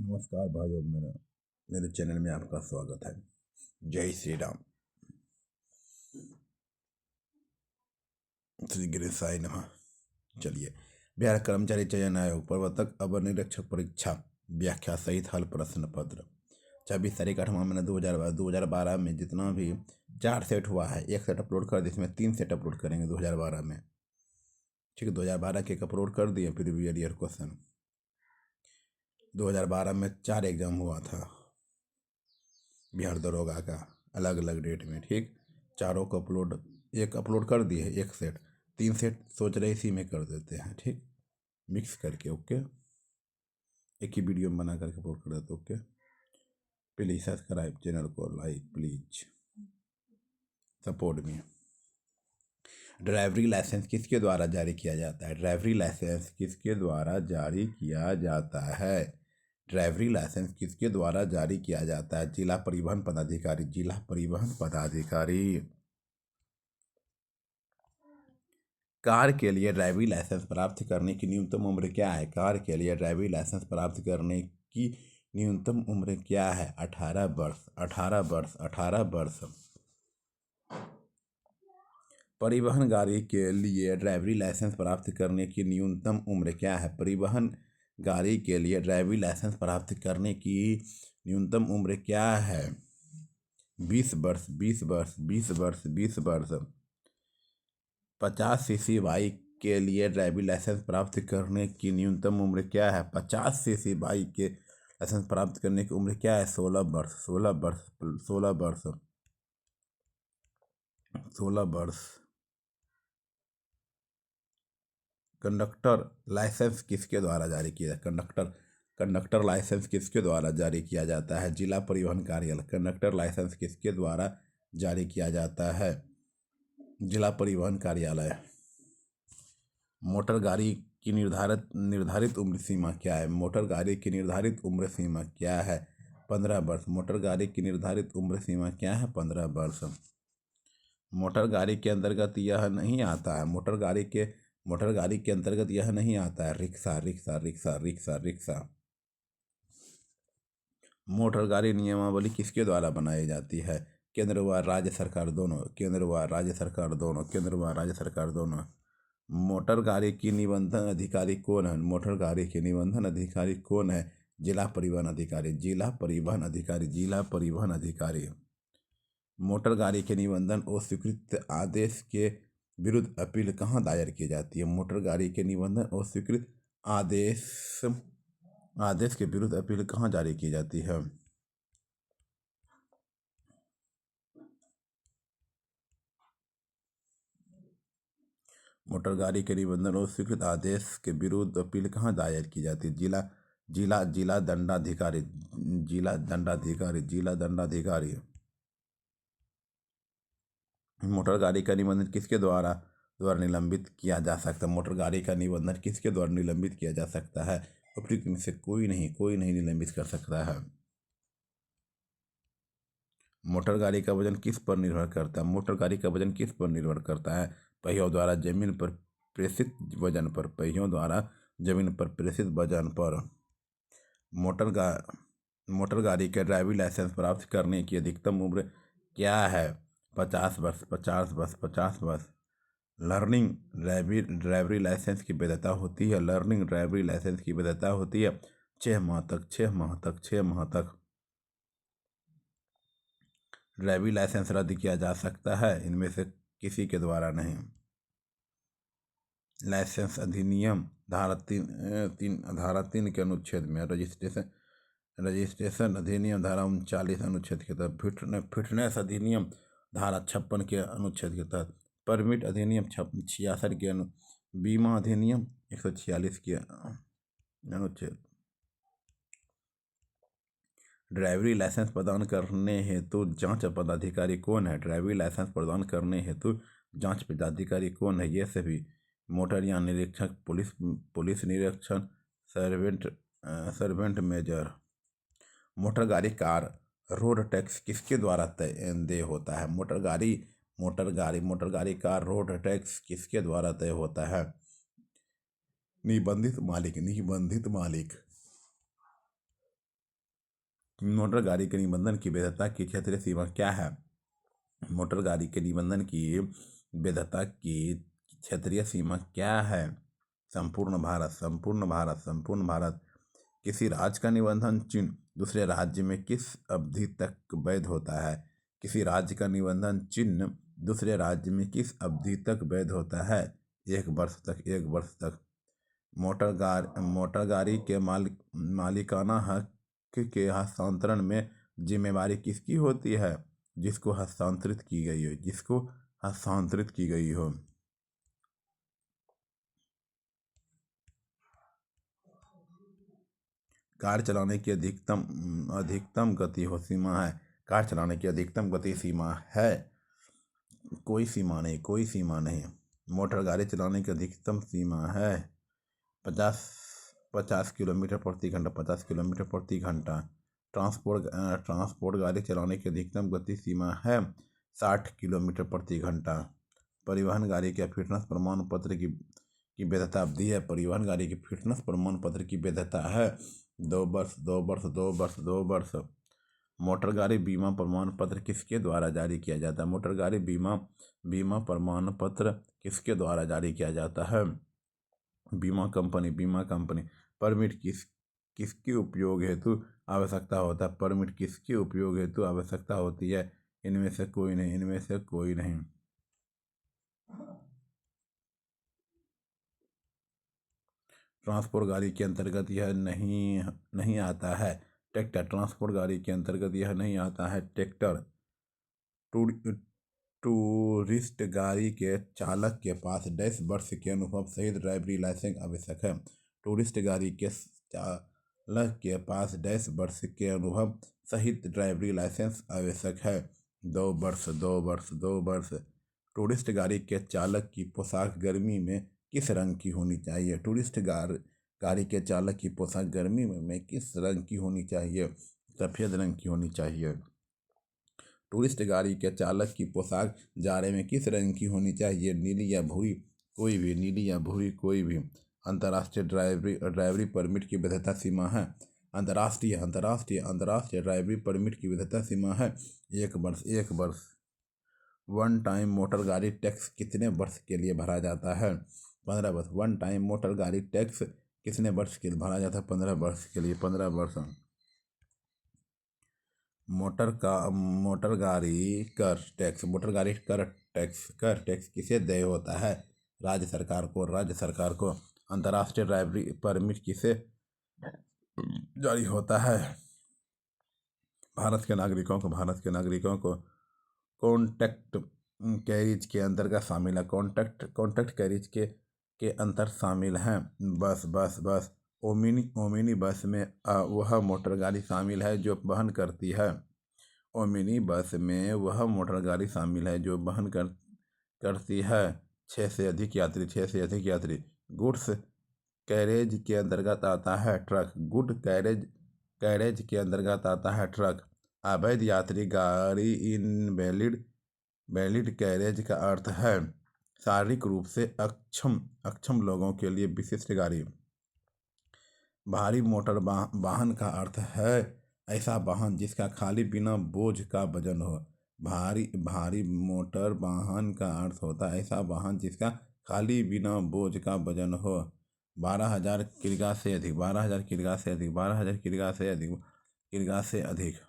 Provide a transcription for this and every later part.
नमस्कार भाइयों, मेरे चैनल में आपका स्वागत है। जय श्री राम। श्री गणेशाय नमः। चलिए, बिहार कर्मचारी चयन आयोग प्रवर्तक अवर निरीक्षक परीक्षा व्याख्या सहित हल प्रश्न पत्र 26 तारीख 8वां महीना 2012 में जितना भी 4 सेट हुआ है, एक सेट अपलोड कर दिए, इसमें 3 सेट अपलोड करेंगे 2012 में। ठीक है, 2012 के एक अपलोड कर दिए। फिर ईयर क्वेश्चन 2012 में 4 एग्जाम हुआ था बिहार दरोगा का, अलग अलग डेट में। ठीक, चारों को एक अपलोड कर दिए, एक सेट, 3 सेट सोच रहे इसी में कर देते हैं। ठीक, मिक्स करके। ओके, एक ही वीडियो में बना करके अपलोड कर देते। ओके, प्लीज सब्सक्राइब चैनल को, like please support me. Driving licence किसके द्वारा जारी किया जाता है? ड्राइवरी लाइसेंस किसके द्वारा जारी किया जाता है? ड्राइवरी लाइसेंस किसके द्वारा जारी किया जाता है? जिला परिवहन पदाधिकारी। जिला परिवहन पदाधिकारी। कार के लिए ड्राइवरी लाइसेंस प्राप्त करने की न्यूनतम उम्र क्या है? कार के लिए ड्राइवरी लाइसेंस प्राप्त करने की न्यूनतम उम्र क्या है? 18 वर्ष। 18 वर्ष। 18 वर्ष। परिवहन गाड़ी के लिए ड्राइवरी लाइसेंस प्राप्त करने की न्यूनतम उम्र क्या है? परिवहन गाड़ी के लिए ड्राइवरी लाइसेंस प्राप्त करने की न्यूनतम उम्र क्या है? 20 वर्ष। 20 वर्ष। 20 वर्ष। 20 वर्ष। 50 सीसी बाइक के लिए ड्राइविंग लाइसेंस प्राप्त करने की न्यूनतम उम्र क्या है? 50 सीसी बाइक के लाइसेंस प्राप्त करने की उम्र क्या है? 16 वर्ष। 16 वर्ष। 16 वर्ष। 16 वर्ष। कंडक्टर लाइसेंस किसके द्वारा जारी किया? कंडक्टर लाइसेंस किसके द्वारा जारी किया जाता है? जिला परिवहन कार्यालय। कंडक्टर लाइसेंस किसके द्वारा जारी किया जाता है? जिला परिवहन कार्यालय। मोटर गाड़ी की निर्धारित उम्र सीमा क्या है? मोटर गाड़ी की निर्धारित उम्र सीमा क्या है? 15 वर्ष। मोटर गाड़ी की निर्धारित उम्र सीमा क्या है? 15 वर्ष। मोटर गाड़ी के अंतर्गत यह नहीं आता है। मोटर गाड़ी के अंतर्गत यह नहीं आता है। Rickshaw. Rickshaw. Rickshaw. Rickshaw. Rickshaw. Motor गाड़ी नियमावली किसके द्वारा बनाई जाती है? केंद्र व राज्य सरकार दोनों। केंद्र व राज्य सरकार दोनों। केंद्र व राज्य सरकार दोनों। मोटर गाड़ी की निबंधन अधिकारी कौन है? मोटर गाड़ी के निबंधन अधिकारी कौन है? जिला परिवहन अधिकारी। जिला परिवहन अधिकारी। जिला परिवहन अधिकारी। मोटर गाड़ी के निबंधन और स्वीकृत आदेश के विरुद्ध अपील कहाँ दायर की जाती है? मोटर गाड़ी के निबंधन और स्वीकृत आदेश के विरुद्ध अपील कहाँ जारी की जाती है? मोटर गाड़ी के निबंधन और स्वीकृत आदेश के विरुद्ध अपील कहाँ दायर की जाती है? जिला दंडाधिकारी। जिला दंडाधिकारी। जिला दंडाधिकारी। मोटर गाड़ी का निबंधन किसके द्वारा निलंबित किया जा सकता है? मोटर गाड़ी का निबंधन किसके द्वारा निलंबित किया जा सकता है? उपयुक्त में से कोई नहीं निलंबित कर सकता है। मोटर गाड़ी का वजन किस पर निर्भर करता है? मोटर गाड़ी का वजन किस पर निर्भर करता है? पहियों द्वारा जमीन पर प्रेषित वजन पर। पहियों द्वारा जमीन पर प्रेषित वजन पर। मोटर गाड़ी के ड्राइविंग लाइसेंस प्राप्त करने की अधिकतम उम्र क्या है? 50 वर्ष। 50 वर्ष। 50 वर्ष। लर्निंग ड्राइवरी लाइसेंस की वैधता होती है। लर्निंग ड्राइवरी लाइसेंस की वैधता होती है 6 माह तक। 6 माह तक। 6 माह तक। ड्राइवरी लाइसेंस रद्द किया जा सकता है, इनमें से किसी के द्वारा नहीं। लाइसेंस अधिनियम धारा 3 के अनुच्छेद में रजिस्ट्रेशन अधिनियम धारा 39 अनुच्छेद के तहत, फिटनेस अधिनियम धारा 56 के अनुच्छेद के तहत, परमिट अधिनियम 66 के बीमा अधिनियम 146 के अनुच्छेद। ड्राइवरी लाइसेंस प्रदान करने हेतु जांच पदाधिकारी कौन है? ड्राइवरी लाइसेंस प्रदान करने हेतु जांच पदाधिकारी कौन है? ये सभी मोटर यान निरीक्षक, पुलिस निरीक्षण, सर्वेंट मेजर। मोटर गाड़ी कार रोड टैक्स किसके द्वारा तय होता है? मोटर गाड़ी कार रोड टैक्स किसके द्वारा तय होता है? निबंधित मालिक। निबंधित मालिक। मोटर गाड़ी के निबंधन की वैधता की क्षेत्रीय सीमा क्या है? मोटर गाड़ी के निबंधन की वैधता की क्षेत्रीय सीमा क्या है? संपूर्ण भारत, संपूर्ण भारत, संपूर्ण भारत। किसी राज्य का निबंधन चिन्ह दूसरे राज्य में किस अवधि तक वैध होता है? किसी राज्य का निबंधन चिन्ह दूसरे राज्य में किस अवधि तक वैध होता है? 1 वर्ष तक, 1 वर्ष तक। मोटर गाड़ी के मालिकाना हक के हस्तांतरण में जिम्मेवारी किसकी होती है? जिसको हस्तांतरित की गई हो, जिसको हस्तांतरित की गई हो। कार चलाने की अधिकतम गति हो सीमा है। कार चलाने की अधिकतम गति सीमा है? कोई सीमा नहीं, कोई सीमा नहीं। मोटर गाड़ी चलाने की अधिकतम सीमा है 50 किलोमीटर प्रति घंटा, 50 किलोमीटर प्रति घंटा। ट्रांसपोर्ट गाड़ी चलाने की अधिकतम गति सीमा है 60 किलोमीटर प्रति घंटा। परिवहन गाड़ी के फिटनेस प्रमाण पत्र की वैधता अवधि है। परिवहन गाड़ी की फिटनेस प्रमाण पत्र की वैधता है 2 वर्ष, 2 वर्ष, 2 वर्ष, 2 वर्ष। मोटर गाड़ी बीमा प्रमाण पत्र किसके द्वारा जारी किया जाता है? मोटर गाड़ी बीमा प्रमाण पत्र किसके द्वारा जारी किया जाता है? बीमा कंपनी। परमिट किसके उपयोग हेतु आवश्यकता होता है? परमिट किसके उपयोग हेतु आवश्यकता होती है? इनमें से कोई नहीं, इनमें से कोई नहीं। ट्रांसपोर्ट गाड़ी के अंतर्गत यह नहीं आता है। ट्रैक्टर। ट्रांसपोर्ट गाड़ी के अंतर्गत यह नहीं आता है। ट्रैक्टर। टूरिस्ट गाड़ी के चालक के पास 10 वर्ष के अनुभव सहित ड्राइवरी लाइसेंस आवश्यक है। टूरिस्ट गाड़ी के चालक के पास 10 वर्ष के अनुभव सहित ड्राइवरी लाइसेंस आवश्यक है। 2 वर्ष, 2 वर्ष, 2 वर्ष। टूरिस्ट गाड़ी के चालक की पोशाक गर्मी में किस रंग की होनी चाहिए? टूरिस्ट गाड़ी के चालक की पोशाक गर्मी में किस रंग की होनी चाहिए? सफ़ेद रंग की होनी चाहिए। टूरिस्ट गाड़ी के चालक की पोशाक जाड़े में किस रंग की होनी चाहिए? नीली या भूरी? कोई भी, नीली या भूरी, कोई भी। अंतर्राष्ट्रीय ड्राइवरी परमिट की वैधता सीमा है। अंतर्राष्ट्रीय ड्राइवरी परमिट की वैधता सीमा है 1 वर्ष, 1 वर्ष। वन टाइम मोटर गाड़ी टैक्स कितने वर्ष के लिए भरा जाता है? 15 वर्ष। वन टाइम मोटर गाड़ी टैक्स कितने वर्ष के लिए भरा जाता है? 15 वर्ष के लिए, 15 वर्ष। मोटर गाड़ी कर टैक्स किसे देय होता है? राज्य सरकार को। अंतर्राष्ट्रीय ड्राइवरी परमिट किसे जारी होता है? भारत के नागरिकों को कॉन्ट्रैक्ट कैरिज के अंतर्गत शामिल है। कॉन्ट्रैक्ट कैरिज के अंतर शामिल हैं बस। ओमिनी बस में वह मोटर गाड़ी शामिल है जो वहन करती है। ओमिनी बस में वह मोटर गाड़ी शामिल है जो वहन करती है 6 से अधिक यात्री। गुड्स कैरेज के अंतर्गत आता है ट्रक। गुड कैरेज के अंतर्गत आता है ट्रक। अवैध यात्री गाड़ी वैलिड कैरेज का अर्थ है शारीरिक रूप से अक्षम लोगों के लिए विशिष्ट गाड़ी। भारी मोटर वाहन का अर्थ है ऐसा वाहन जिसका खाली बिना बोझ का वजन हो। भारी मोटर वाहन का अर्थ होता है ऐसा वाहन जिसका खाली बिना बोझ का वजन हो। 12,000 किग्रा से अधिक, 12,000 किग्रा से अधिक, 12,000 किग्रा से अधिक।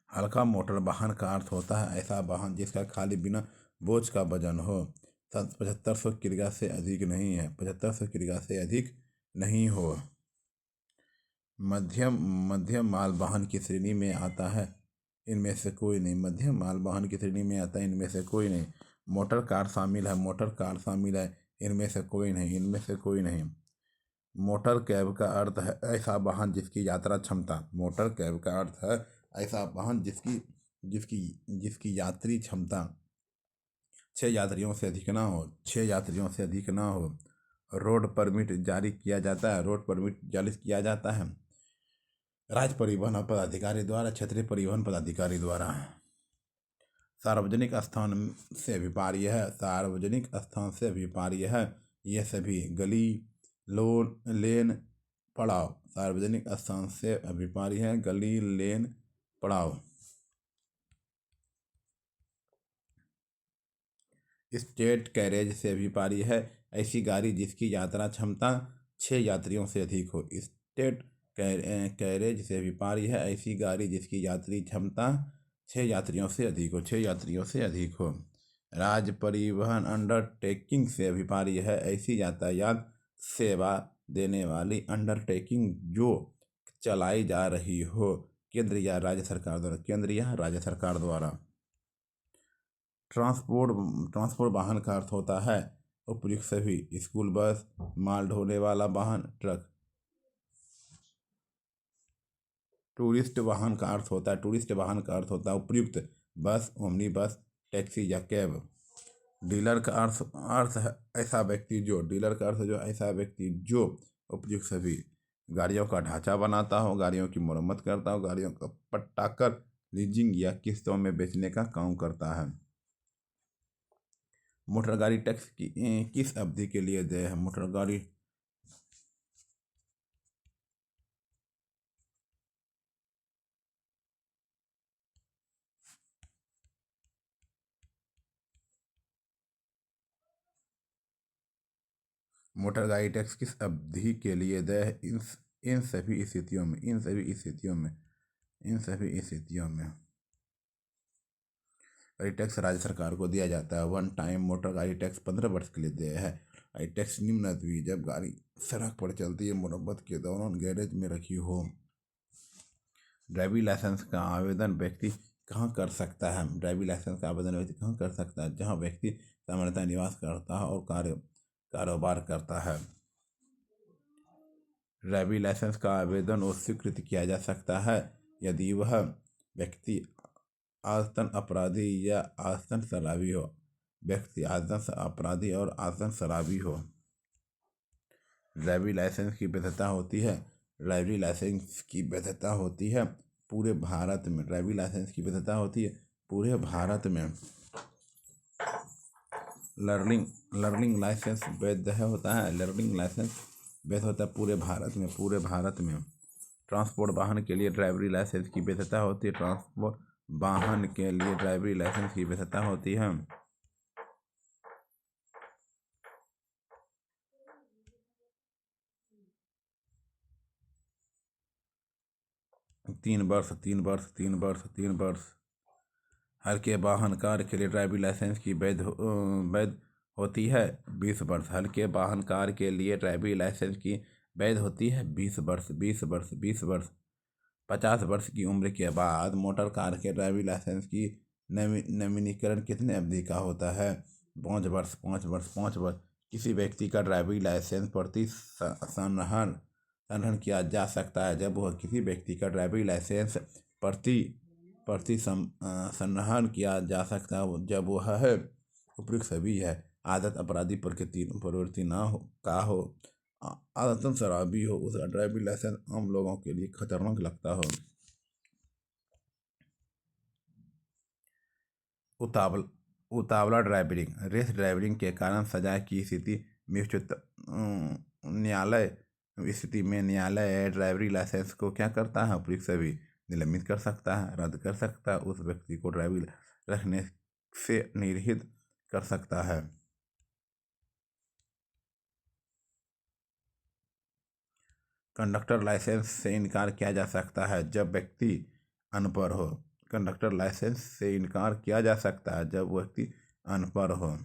हल्का मोटर वाहन का अर्थ होता है ऐसा वाहन जिसका खाली बिना बोझ का वजन हो। 7500 किग्रा से अधिक नहीं है, 7500 किग्रा से अधिक नहीं हो। मध्यम माल वाहन की श्रेणी में आता है इनमें से कोई नहीं। मध्यम माल वाहन की श्रेणी में आता है इनमें से कोई नहीं। मोटर कार शामिल है इनमें से कोई नहीं। मोटर कैब का अर्थ है ऐसा वाहन जिसकी यात्रा क्षमता। मोटर कैब का अर्थ है ऐसा वाहन जिसकी यात्री क्षमता 6 यात्रियों से अधिक ना हो। रोड परमिट जारी किया जाता है राज्य परिवहन पदाधिकारी द्वारा, क्षेत्रीय परिवहन पदाधिकारी द्वारा। सार्वजनिक स्थान से अभिपार्य है ये सभी गली, लेन, पड़ाव सार्वजनिक स्थान से अभिप्राय है, गली लेन पड़ाव। स्टेट कैरेज से अभिप्राय है ऐसी गाड़ी जिसकी यात्रा क्षमता 6 यात्रियों से अधिक हो। स्टेट कैरेज से अभिप्राय है ऐसी गाड़ी जिसकी यात्री क्षमता 6 यात्रियों से अधिक हो, 6 यात्रियों से अधिक हो। राज्य परिवहन अंडरटेकिंग से अभिप्राय है ऐसी यातायात सेवा देने वाली अंडरटेकिंग जो चलाई जा रही हो केंद्र या राज्य सरकार द्वारा, केंद्र या राज्य सरकार द्वारा। ट्रांसपोर्ट वाहन का अर्थ होता है उपयुक्त सभी, स्कूल बस, माल ढोने वाला वाहन, ट्रक। टूरिस्ट वाहन का अर्थ होता है उपयुक्त बस, ओमनी बस, टैक्सी या कैब। डीलर का अर्थ है ऐसा व्यक्ति जो उपयुक्त सभी, गाड़ियों का ढांचा बनाता हो, गाड़ियों की मरम्मत करता हो, गाड़ियों का पट्टा कर लीजिंग या किस्तों में बेचने का काम करता है। मोटर गाड़ी टैक्स किस अवधि के लिए देय है? मोटर गाड़ी टैक्स किस अवधि के लिए देय है? इन सभी स्थितियों में गाड़ी टैक्स राज्य सरकार को दिया जाता है। वन टाइम मोटर गाड़ी टैक्स 15 वर्ष के लिए देय है। गाड़ी टैक्स निम्न अवधि जब गाड़ी सड़क पर चलती है, मरम्मत के दौरान गैरेज में रखी हो। ड्राइविंग लाइसेंस का आवेदन व्यक्ति कहाँ कर सकता है? जहाँ व्यक्ति सामान्यतः निवास करता है और कारोबार करता है। ड्राइविंग लाइसेंस का आवेदन और स्वीकृत किया जा सकता है यदि वह व्यक्ति आसन्न अपराधी या आसन्न शराबी हो। ड्राइविंग लाइसेंस की वैधता होती है पूरे भारत में। ड्राइविंग लाइसेंस की वैधता होती है पूरे भारत में। लर्निंग लाइसेंस वैध होता है पूरे भारत में। ट्रांसपोर्ट वाहन के लिए ड्राइविंग लाइसेंस की वैधता होती है। 3 वर्ष। हल्के वाहन कार के लिए ड्राइविंग लाइसेंस की वैध होती है 20 वर्ष। हल्के वाहन कार के लिए ड्राइविंग लाइसेंस की वैध होती है 20 वर्ष। 50 वर्ष की उम्र के बाद मोटर कार के ड्राइविंग लाइसेंस की नवीनीकरण कितने अवधि का होता है? 5 वर्ष। किसी व्यक्ति का ड्राइविंग लाइसेंस संग्रहण किया जा सकता है जब वह संग्रहण किया जा सकता है जब वह है उपयुक्त सभी है, आदत अपराधी प्रवृत्ति हो, आदतन शराबी हो, उसका ड्राइविंग लाइसेंस आम लोगों के लिए खतरनाक लगता हो। उतावला ड्राइविंग, रेस ड्राइविंग के कारण सजा की स्थिति में न्यायालय ड्राइविंग लाइसेंस को क्या करता है? उपयुक्त सभी, निलंबित कर सकता है, रद्द कर सकता है, उस व्यक्ति को ड्राइविंग रखने से निरस्त कर सकता है। कंडक्टर लाइसेंस से इनकार किया जा सकता है जब व्यक्ति अनपढ़ हो। कंडक्टर लाइसेंस से इनकार किया जा सकता है जब व्यक्ति अनपढ़ हो।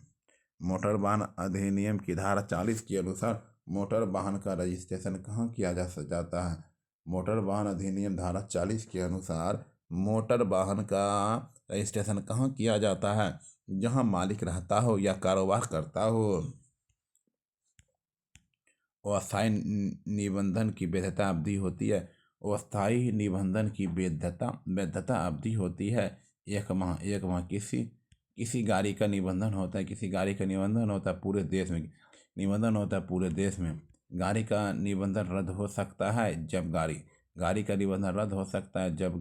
मोटर वाहन अधिनियम की धारा 40 के अनुसार मोटर वाहन का रजिस्ट्रेशन कहाँ किया जाता है? मोटर वाहन अधिनियम धारा 40 के अनुसार मोटर वाहन का रजिस्ट्रेशन कहाँ किया जाता है? जहाँ मालिक रहता हो या कारोबार करता हो। अस्थायी निबंधन की वैधता अवधि होती है। अस्थायी निबंधन की वैधता अवधि होती है 1 माह। किसी गाड़ी का निबंधन होता है पूरे देश में। गाड़ी का निबंधन रद्द हो सकता है जब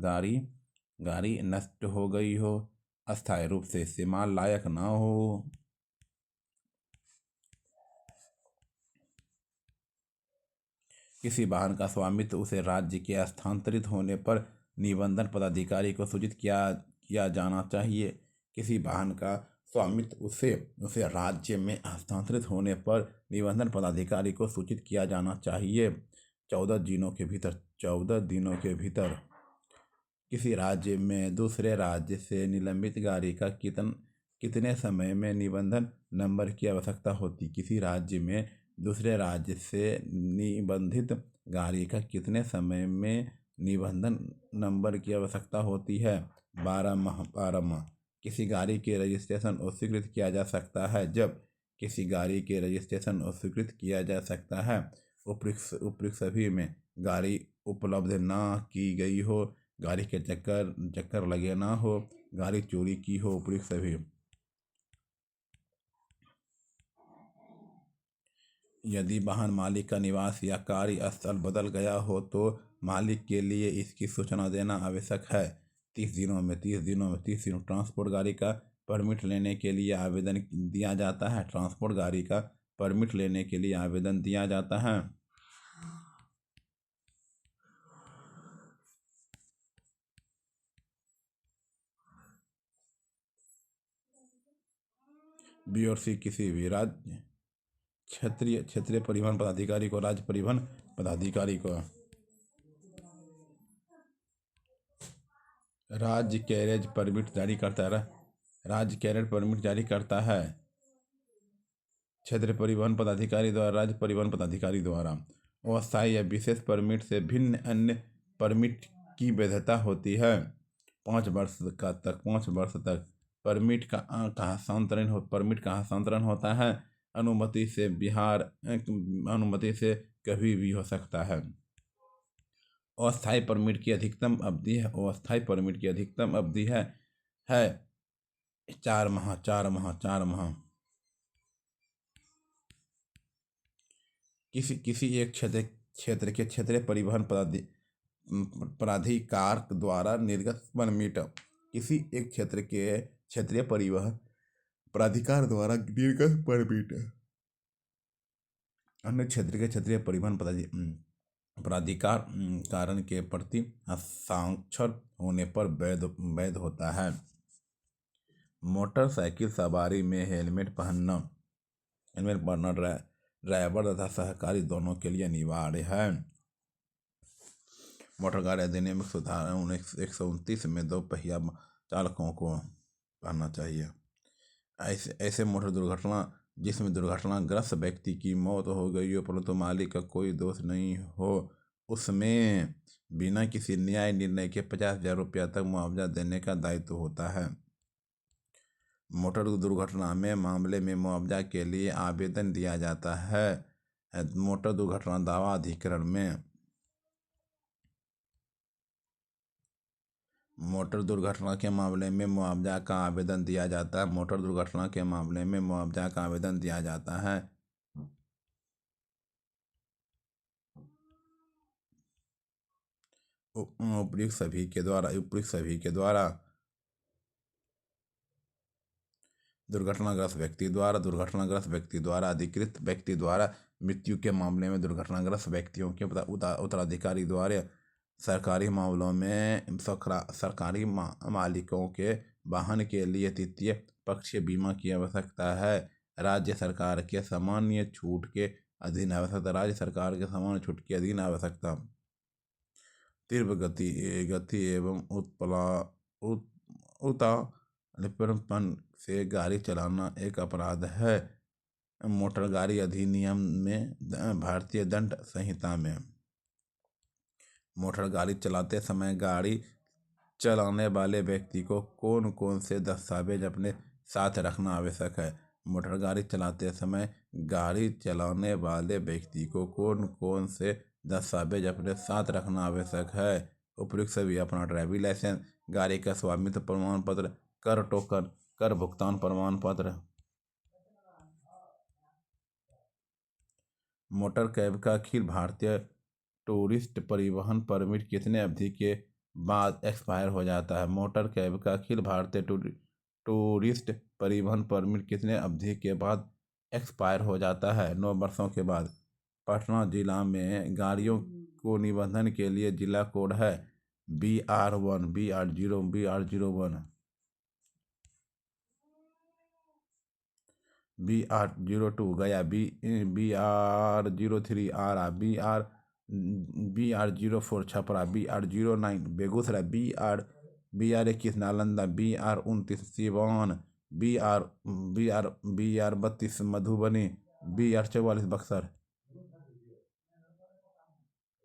गाड़ी नष्ट हो गई हो, अस्थायी रूप से इस्तेमाल लायक ना हो। किसी वाहन का स्वामित्व उसे राज्य के स्थानांतरित होने पर निबंधन पदाधिकारी को सूचित किया जाना चाहिए। किसी वाहन का स्वामित्व उसे राज्य में हस्तांतरित होने पर निबंधन पदाधिकारी को सूचित किया जाना चाहिए। 14 दिनों के भीतर किसी राज्य में दूसरे राज्य से निलंबित गाड़ी का कितने समय में निबंधन नंबर की आवश्यकता होती। किसी राज्य में दूसरे राज्य से निबंधित गाड़ी का कितने समय में निबंधन नंबर की आवश्यकता होती है। 12 माह। किसी गाड़ी के रजिस्ट्रेशन अस्वीकृत किया जा सकता है जब किसी गाड़ी के रजिस्ट्रेशन अस्वीकृत किया जा सकता है उपयुक्त सभी में गाड़ी उपलब्ध ना की गई हो, गाड़ी के चक्कर लगे ना हो, गाड़ी चोरी की हो, उपयुक्त सभी। यदि वाहन मालिक का निवास या कार्य स्थल बदल गया हो तो मालिक के लिए इसकी सूचना देना आवश्यक है। 30 दिनों ट्रांसपोर्ट गाड़ी का परमिट लेने के लिए आवेदन दिया जाता है। ट्रांसपोर्ट गाड़ी का परमिट लेने के लिए आवेदन दिया जाता है। बी और सी किसी भी राज्य क्षेत्रीय परिवहन पदाधिकारी को राज्य परिवहन पदाधिकारी को राज्य कैरेज परमिट जारी करता है। राज्य कैरेज परमिट जारी करता है क्षेत्रीय परिवहन पदाधिकारी द्वारा, राज्य परिवहन पदाधिकारी द्वारा। अस्थायी या विशेष परमिट से भिन्न अन्य परमिट की वैधता होती है। 5 वर्ष तक परमिट का हस्तांतरण होता है। अनुमति से कभी भी हो सकता है। अस्थायी परमिट की अधिकतम अवधि है 4 माह। किसी एक क्षेत्र के क्षेत्रीय परिवहन प्राधिकार द्वारा निर्गत परमिट। किसी एक क्षेत्र के क्षेत्रीय परिवहन प्राधिकार द्वारा निर्गत परमिट अन्य क्षेत्र के क्षेत्रीय परिवहन प्राधिकार कारण के प्रति हस्ताक्षर होने पर वैध होता है। मोटरसाइकिल सवारी में हेलमेट पहनना ड्राइवर तथा सहकारी दोनों के लिए अनिवार्य है। मोटर गाड़ी अधिनियम सुधार 1929 में 2 पहिया चालकों को पहनना चाहिए। ऐसे मोटर दुर्घटना जिसमें दुर्घटनाग्रस्त व्यक्ति की मौत हो गई हो परंतु मालिक का कोई दोष नहीं हो, उसमें बिना किसी न्याय निर्णय के 50,000 रुपया तक मुआवजा देने का दायित्व होता है। मोटर दुर्घटना में मामले में मुआवजा के लिए आवेदन दिया जाता है। मोटर दुर्घटना दावा अधिकरण में मोटर दुर्घटना के मामले में मुआवजा का आवेदन दिया जाता है। मोटर दुर्घटना के मामले में मुआवजा का आवेदन दिया जाता है। उपयुक्त सभी के द्वारा दुर्घटनाग्रस्त व्यक्ति द्वारा अधिकृत व्यक्ति द्वारा मृत्यु के मामले में दुर्घटनाग्रस्त व्यक्तियों के उत्तराधिकारी द्वारा सरकारी मामलों में सरकारी मालिकों के वाहन के लिए तृतीय पक्षीय बीमा की आवश्यकता है। राज्य सरकार के सामान्य छूट के अधीन आवश्यकता। तीव्र गति एवं उतावलापन से गाड़ी चलाना एक अपराध है। मोटर गाड़ी अधिनियम में भारतीय दंड संहिता में मोटर गाड़ी चलाते समय गाड़ी चलाने वाले व्यक्ति को कौन कौन से दस्तावेज अपने साथ रखना आवश्यक है। मोटर गाड़ी चलाते समय गाड़ी चलाने वाले व्यक्ति को कौन कौन से दस्तावेज अपने साथ रखना आवश्यक है। उपयुक्त सभी अपना ड्राइविंग लाइसेंस, गाड़ी का स्वामित्व प्रमाण पत्र, कर टोकन, कर भुगतान प्रमाण पत्र। मोटर कैब का अखिल भारतीय टूरिस्ट परिवहन परमिट कितने अवधि के बाद एक्सपायर हो जाता है। मोटर कैब का अखिल भारतीय टूरिस्ट परिवहन परमिट कितने अवधि के बाद एक्सपायर हो जाता है। 9 वर्षों के बाद। पटना जिला में गाड़ियों को निबंधन के लिए जिला कोड है BR1, BR0, BR01, BR02। गया BR03, आरा BR04, Chhapra BR09, Begusarai BR21, Nalanda BR29, Siwan BR32, Madhubani BR44, Buxar.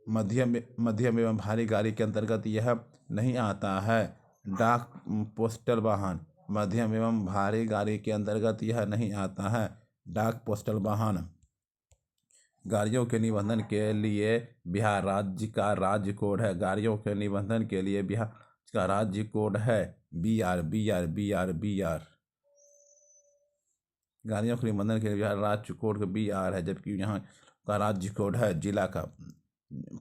मध्यम एवं भारी गाड़ी के अंतर्गत यह नहीं आता है। डाक पोस्टल वाहन, मध्यम एवं भारी गाड़ी के अंतर्गत यह नहीं आता है। डाक पोस्टल वाहन। गाड़ियों के निबंधन के लिए बिहार राज्य का राज्य कोड है। गाड़ियों के निबंधन के लिए बिहार का राज्य कोड है BR। गाड़ियों के निबंधन के लिए बिहार राज्य कोड BR है, जबकि यहाँ का राज्य कोड है जिला का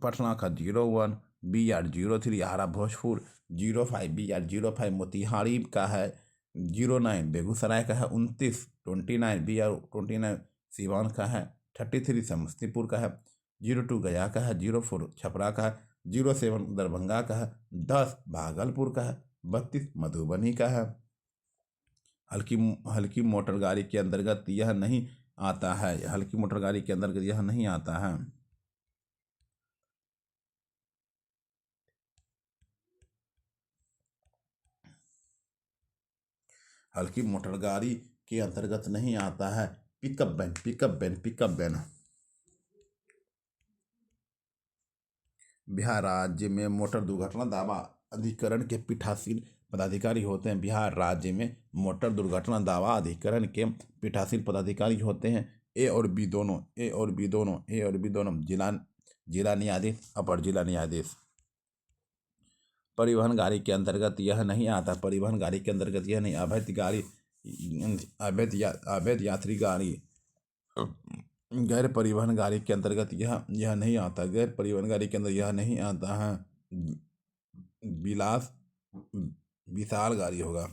पटना का 01, BR03, आरा भोजपुर 05, BR05, मोतिहारी का है 09, बेगूसराय का है 29, 29 BR29, सिवान का है 33, समस्तीपुर का है 02, गया का है 04, छपरा का है 07, दरभंगा का है 10, भागलपुर का है 32, मधुबनी का है। हल्की मोटर गाड़ी के अंतर्गत यह नहीं आता है। हल्की मोटर गाड़ी के अंतर्गत यह नहीं आता है। हल्की मोटर गाड़ी के अंतर्गत नहीं आता है पिकअप वैन। बिहार राज्य में मोटर दुर्घटना दावा अधिकरण के पीठासीन पदाधिकारी होते हैं। बिहार राज्य में मोटर दुर्घटना दावा अधिकरण के पीठासीन पदाधिकारी होते हैं ए और बी दोनों जिला न्यायाधीश, अपर जिला न्यायाधीश। परिवहन गाड़ी के अंतर्गत यह नहीं आता। परिवहन गाड़ी के अंतर्गत यह नहीं। अवैध यात्री गाड़ी, गैर परिवहन गाड़ी के अंतर्गत यह नहीं आता। गैर परिवहन गाड़ी के अंदर यह नहीं आता है। विशाल गाड़ी होगा।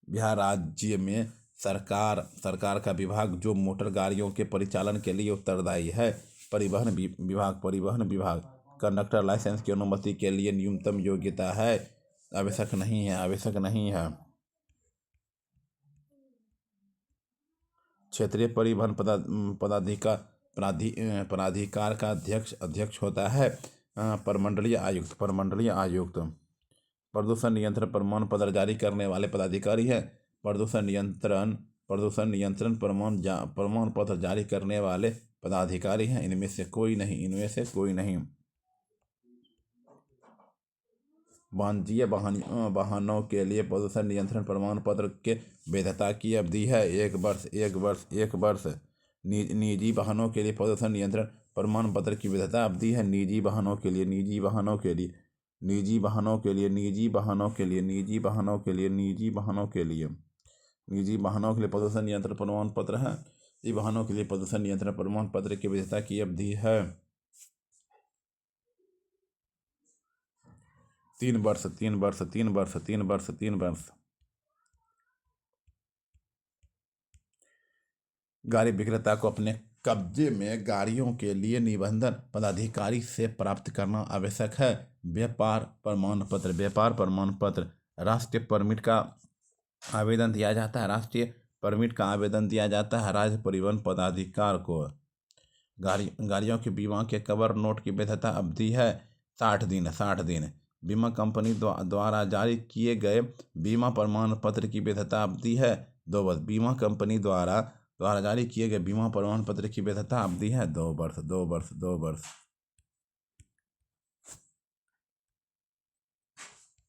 बिहार राज्य में सरकार का विभाग जो मोटर गाड़ियों के परिचालन के लिए उत्तरदायी है। परिवहन विभाग। कंडक्टर लाइसेंस की अनुमति के लिए न्यूनतम योग्यता है, आवश्यक नहीं है। क्षेत्रीय परिवहन प्राधिकार का अध्यक्ष होता है प्रमंडलीय आयुक्त। प्रदूषण नियंत्रण प्रमाण पत्र जारी करने वाले पदाधिकारी हैं प्रदूषण नियंत्रण प्रमाण पत्र जारी करने वाले पदाधिकारी हैं। इनमें से कोई नहीं। वाणिज्यिक वाहनों के लिए प्रदूषण नियंत्रण प्रमाण पत्र के वैधता की अवधि है 1 वर्ष। निजी वाहनों के लिए प्रदूषण नियंत्रण प्रमाण पत्र की वैधता अवधि है। निजी वाहनों के लिए प्रदूषण नियंत्रण प्रमाण पत्र है। निजी वाहनों के लिए प्रदूषण नियंत्रण प्रमाण पत्र की वैधता की अवधि है 3 वर्ष। गाड़ी विक्रेता को अपने कब्जे में गाड़ियों के लिए निबंधन पदाधिकारी से प्राप्त करना आवश्यक है। व्यापार प्रमाण पत्र। राष्ट्रीय परमिट का आवेदन दिया जाता है। राज्य परिवहन पदाधिकार को। गाड़ियों के बीमा के कवर नोट की वैधता अवधि है 60 दिन। बीमा कंपनी द्वारा जारी किए गए बीमा प्रमाण पत्र की वैधता अवधि है 2 वर्ष। बीमा कंपनी द्वारा जारी किए गए बीमा प्रमाण पत्र की वैधता अवधि है 2 वर्ष।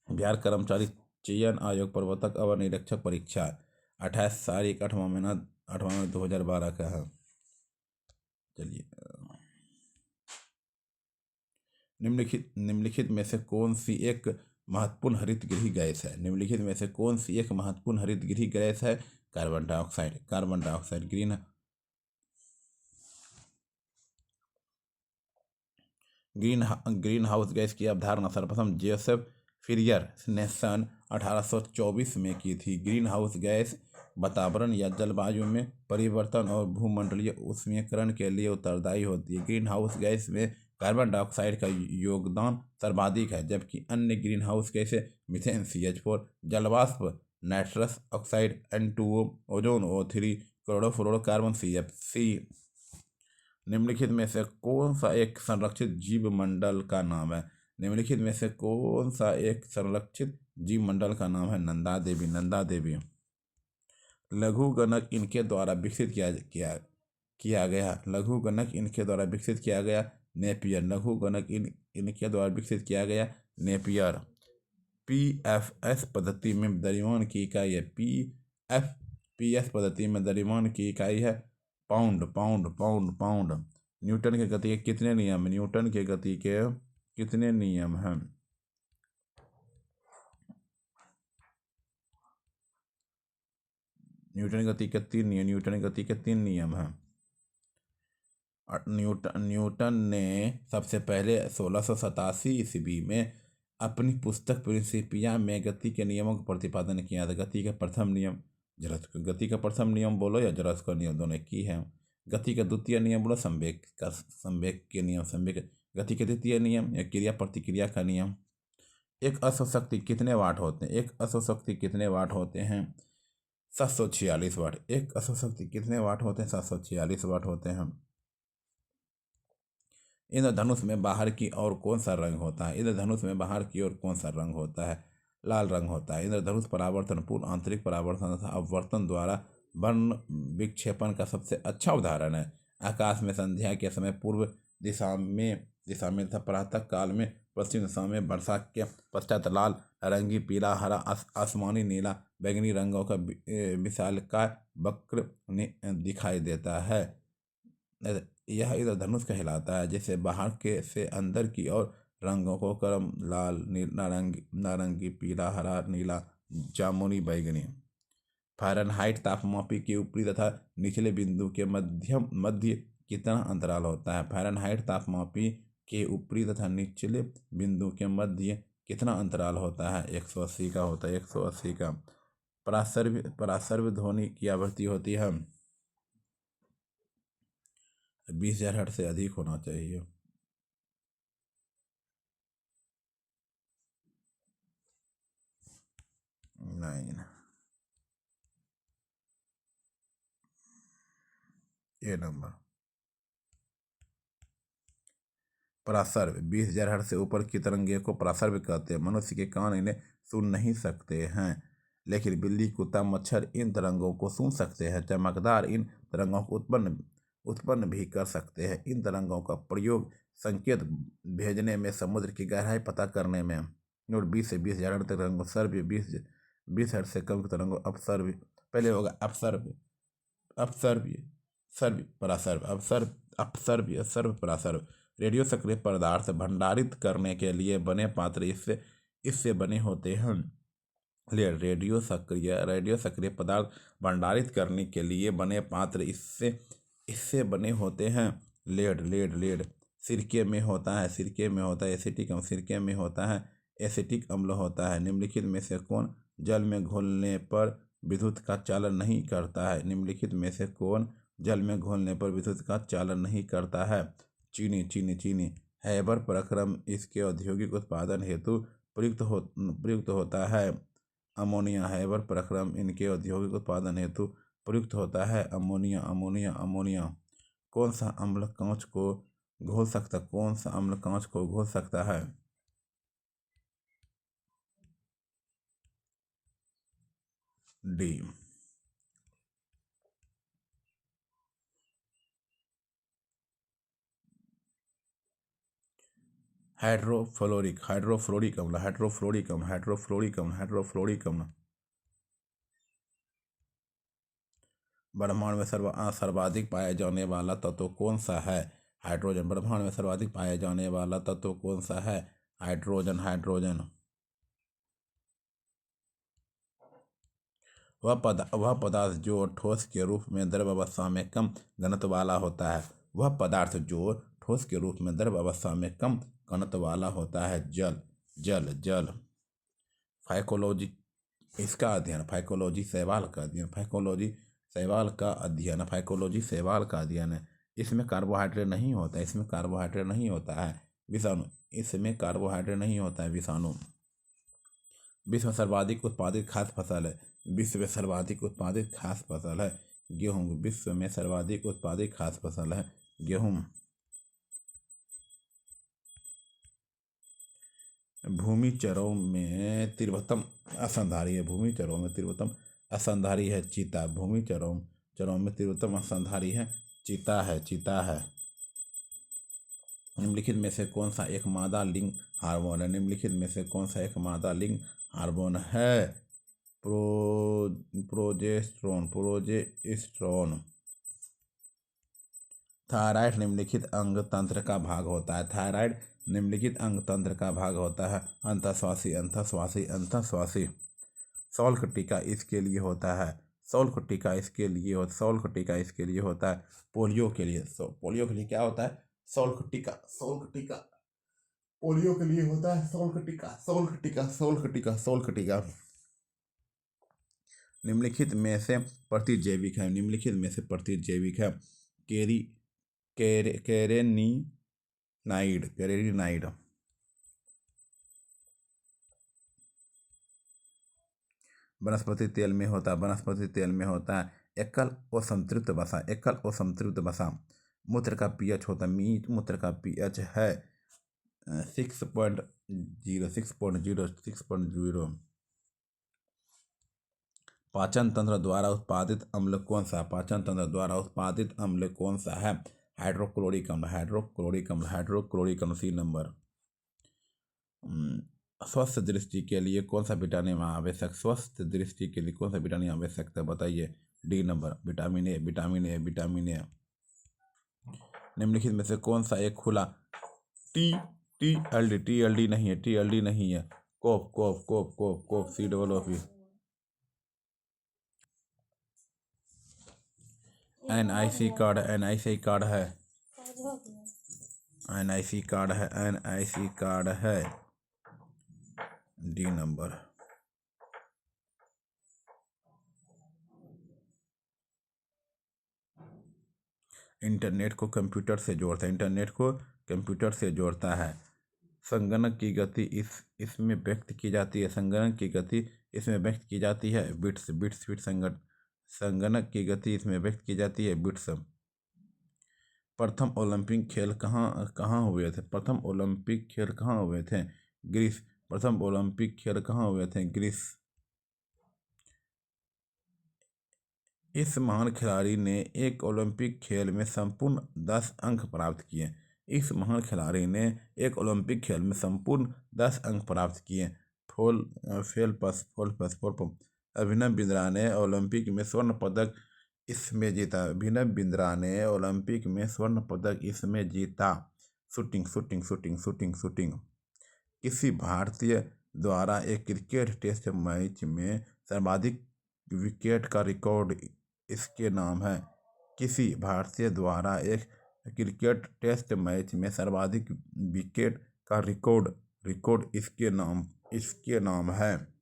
बिहार कर्मचारी चयन आयोग प्रवर्तक अवर निरीक्षक परीक्षा 28 तारीख 8वां महीना 2012 का है। चलिए, निम्नलिखित में से कौन सी एक महत्वपूर्ण हरितगृह गैस है? Carbon dioxide. Green house gas की अवधारणा सर्वप्रथम जोसेफ फिरियर ने सन 1824 में की थी। ग्रीन हाउस गैस वातावरण या जलवायु में परिवर्तन और भूमंडलीय ऊष्मीकरण के लिए उत्तरदायी होती है। ग्रीन हाउस गैस में कार्बन डाइऑक्साइड का योगदान सर्वाधिक है, जबकि अन्य ग्रीन हाउस गैसें मीथेन CH4, जलवाष्प nitrous oxide N2O, ozone O3, chlorofluorocarbon CFC। निम्नलिखित में से कौन सा एक संरक्षित जीव मंडल का नाम है? निम्नलिखित में से कौन सा एक संरक्षित जीव मंडल का नाम है? नंदा देवी। नंदा देवी। लघुगणक इनके द्वारा विकसित किया गया। लघुगणक इनके द्वारा विकसित किया गया। नेपियर। लघुगणक इनके द्वारा विकसित किया गया। नेपियर। PFS पद्धति में द्रव्यमान की इकाई है। PS पद्धति में द्रव्यमान की इकाई है pound. Pound pound pound. Newton के गति के कितने नियम? न्यूटन के गति के कितने नियम हैं? न्यूटन गति के 3 नियम। न्यूटन गति के 3 नियम हैं। न्यूटन ने सबसे पहले 1687 ईस्वी में अपनी पुस्तक प्रिंसिपिया में गति के नियमों का प्रतिपादन किया था। गति का प्रथम नियम, गति का प्रथम नियम बोलो या जरस का नियम, दोनों की है। गति का द्वितीय नियम बोलो, संवेग के नियम, संवेग। गति के द्वितीय नियम या क्रिया प्रतिक्रिया का नियम। एक अश्वशक्ति कितने वाट होते हैं? एक अश्वशक्ति कितने वाट होते हैं? 746 वाट। एक अश्वशक्ति कितने वाट होते हैं? 746 वाट होते हैं। इंद्रधनुष में बाहर की ओर कौन सा रंग होता है? इंद्रधनुष में बाहर की ओर कौन सा रंग होता है? लाल रंग होता है। इंद्रधनुष परावर्तन पूर्ण आंतरिक परावर्तन तथा अपवर्तन द्वारा वर्ण विक्षेपण का सबसे अच्छा उदाहरण है। आकाश में संध्या के समय पूर्व दिशा में तथा प्रातः काल में पश्चिम दिशा में वर्षा के पश्चात लाल, नारंगी, पीला, हरा, आसमानी, नीला, बैंगनी रंगों का विशालकाय वक्र दिखाई देता है। यह इंद्रधनुष कहलाता है, जिसे बाहर के से अंदर की ओर रंगों को क्रम लाल, नारंगी, पीला, हरा, नीला, जामुनी, बैंगनी। फ़ारेनहाइट तापमापी के ऊपरी तथा निचले बिंदु के मध्य कितना अंतराल होता है? फ़ारेनहाइट तापमापी के ऊपरी तथा निचले बिंदु के मध्य कितना अंतराल होता है? 180 का होता है। 180 का। परासर्व ध्वनि की आवृत्ति होती है 20,000 हर्ट्ज से अधिक होना चाहिए। ए नंबर। परासर्व 20,000 हर्ट्ज से ऊपर की तरंगे को परासर्व कहते हैं। मनुष्य के कान इन्हें सुन नहीं सकते हैं, लेकिन बिल्ली, कुत्ता, मच्छर इन तरंगों को सुन सकते हैं। चमकदार इन तरंगों को उत्पन्न भी कर सकते हैं। इन तरंगों का प्रयोग संकेत भेजने में, समुद्र की गहराई पता करने में। नोट 20 से 20,000 हर्ट्ज तरंगों सर्व, 20 हर्ट्ज से कम तरंगों अपसर्व। पहले होगा अपसर्व, सर्व, परासर्व, अपसर्व, सर्व, परासर्व। रेडियो सक्रिय पदार्थ भंडारित करने के लिए बने पात्र इससे बने होते हैं। रेडियो सक्रिय पदार्थ भंडारित करने के लिए बने पात्र इससे बने होते हैं। लेड सिरके में होता है। एसिटिक अम्ल सिरके में होता है। एसिटिक अम्ल होता है। निम्नलिखित में से कौन जल में घोलने पर विद्युत का चालन नहीं करता है? निम्नलिखित में से कौन जल में घोलने पर विद्युत का चालन नहीं करता है? चीनी। हैबर प्रक्रम इसके औद्योगिक उत्पादन हेतु प्रयुक्त होता है। अमोनिया। हैबर प्रक्रम इनके औद्योगिक उत्पादन हेतु प्रयुक्त होता है। अमोनिया। कौन सा अम्ल कांच को घोल सकता है? डी। हाइड्रोफ्लोरिक अम्ल। ब्रह्मांड में सर्वाधिक पाया जाने वाला तत्व कौन सा है? हाइड्रोजन। ब्रह्मांड में सर्वाधिक पाया जाने वाला तत्व कौन सा है? हाइड्रोजन। वह पदार्थ जो ठोस के रूप में द्रव अवस्था में कम घनत्व वाला होता है। जल। फाइकोलॉजी इसका अध्ययन, फाइकोलॉजी शैवाल का अध्ययन, फाइकोलॉजी शैवाल का अध्ययन, फाइकोलॉजी शैवाल का अध्ययन है। इसमें कार्बोहाइड्रेट नहीं होता है, इसमें कार्बोहाइड्रेट नहीं होता है। विषाणु, इसमें कार्बोहाइड्रेट नहीं होता है। विषाणु। विश्व में सर्वाधिक उत्पादित खाद्य फसल है, विश्व में सर्वाधिक उत्पादित खाद्य फसल है गेहूं। विश्व में सर्वाधिक उत्पादित खाद्य फसल है गेहूं। भूमिचरों में तीव्रतम स्तनधारी है, भूमिचरों में तीव्रतम स्तनधारी है चीता। भूमिचरों में तीव्रतम स्तनधारी है चीता है, चीता है। निम्नलिखित में से कौन सा एक मादा लिंग हार्मोन है? निम्नलिखित में से कौन सा एक मादा लिंग हार्मोन है? Progesterone, progesterone. थायराइड निम्नलिखित अंग तंत्र का भाग होता है, थायराइड निम्नलिखित अंग तंत्र का भाग होता है अंतःश्वासी, अंतःश्वासी, अंतःश्वासी। सॉल्क टीका इसके लिए होता है, सॉल्क टीका इसके लिए होता है, सॉल्क टीका इसके लिए होता है पोलियो के लिए। पोलियो के लिए क्या होता है? सॉल्क टीका, सॉल्क टीका। पोलियो के लिए होता है सॉल्क टीका, सॉल्क टीका, सॉल्क टीका, सॉल्क टीका। निम्नलिखित में से प्रतिजैविक है, निम्नलिखित में से प्रतिजैविक है कैरेनीनाइड, कैरेनीनाइड। वनस्पति तेल में होता है, वनस्पति तेल में होता है एकल और संतृप्त वसा, एकल और संतृप्त वसा। मूत्र का पीएच होता है, मूत्र का पीएच है 6.0, 6.0, 6.0। पाचन तंत्र द्वारा उत्पादित अम्ल कौन सा? पाचन तंत्र द्वारा उत्पादित अम्ल कौन सा है? हाइड्रोक्लोरिक अम्ल, हाइड्रोक्लोरिक अम्ल, हाइड्रोक्लोरिक अम्ल। C number. स्वस्थ दृष्टि के लिए कौन सा विटामिन आवश्यक? स्वस्थ दृष्टि के लिए कौन सा विटामिन आवश्यक है? बताइए। D number, vitamin A, vitamin A, vitamin A. निम्नलिखित में से कौन सा एक खुला टीएलडी नहीं है, टीएलडी नहीं है। Coop, coop, coop, coop, coop, C double O P. NIC card, NIC card है, एनआईसी कार्ड है, एनआईसी कार्ड है। D number. इंटरनेट को कंप्यूटर से जोड़ता है, इंटरनेट को कंप्यूटर से जोड़ता है। संगणक की गति इसमें व्यक्त की जाती है, संगणक की गति इसमें व्यक्त की जाती है बिट्स, बिट्स, बिट्स। संगणक की गति इसमें व्यक्त की जाती है बिट्स। प्रथम ओलंपिक खेल कहाँ हुए थे? प्रथम ओलंपिक खेल कहाँ हुए थे? ग्रीस। प्रथम ओलंपिक खेल कहाँ हुए थे? ग्रीस। इस महान खिलाड़ी ने एक ओलंपिक खेल में संपूर्ण 10 अंक प्राप्त किए। इस महान खिलाड़ी ने एक ओलंपिक खेल में संपूर्ण 10 अंक प्राप्त किए। फेल्प्स। अभिनव बिंद्रा ने ओलंपिक में स्वर्ण पदक इसमें जीता, अभिनव बिंद्रा ने ओलंपिक में स्वर्ण पदक इसमें जीता। Shooting, shooting, shooting, shooting, shooting. किसी भारतीय द्वारा एक क्रिकेट टेस्ट मैच में सर्वाधिक विकेट का रिकॉर्ड इसके नाम है। किसी भारतीय द्वारा एक क्रिकेट टेस्ट मैच में सर्वाधिक विकेट का रिकॉर्ड इसके नाम है।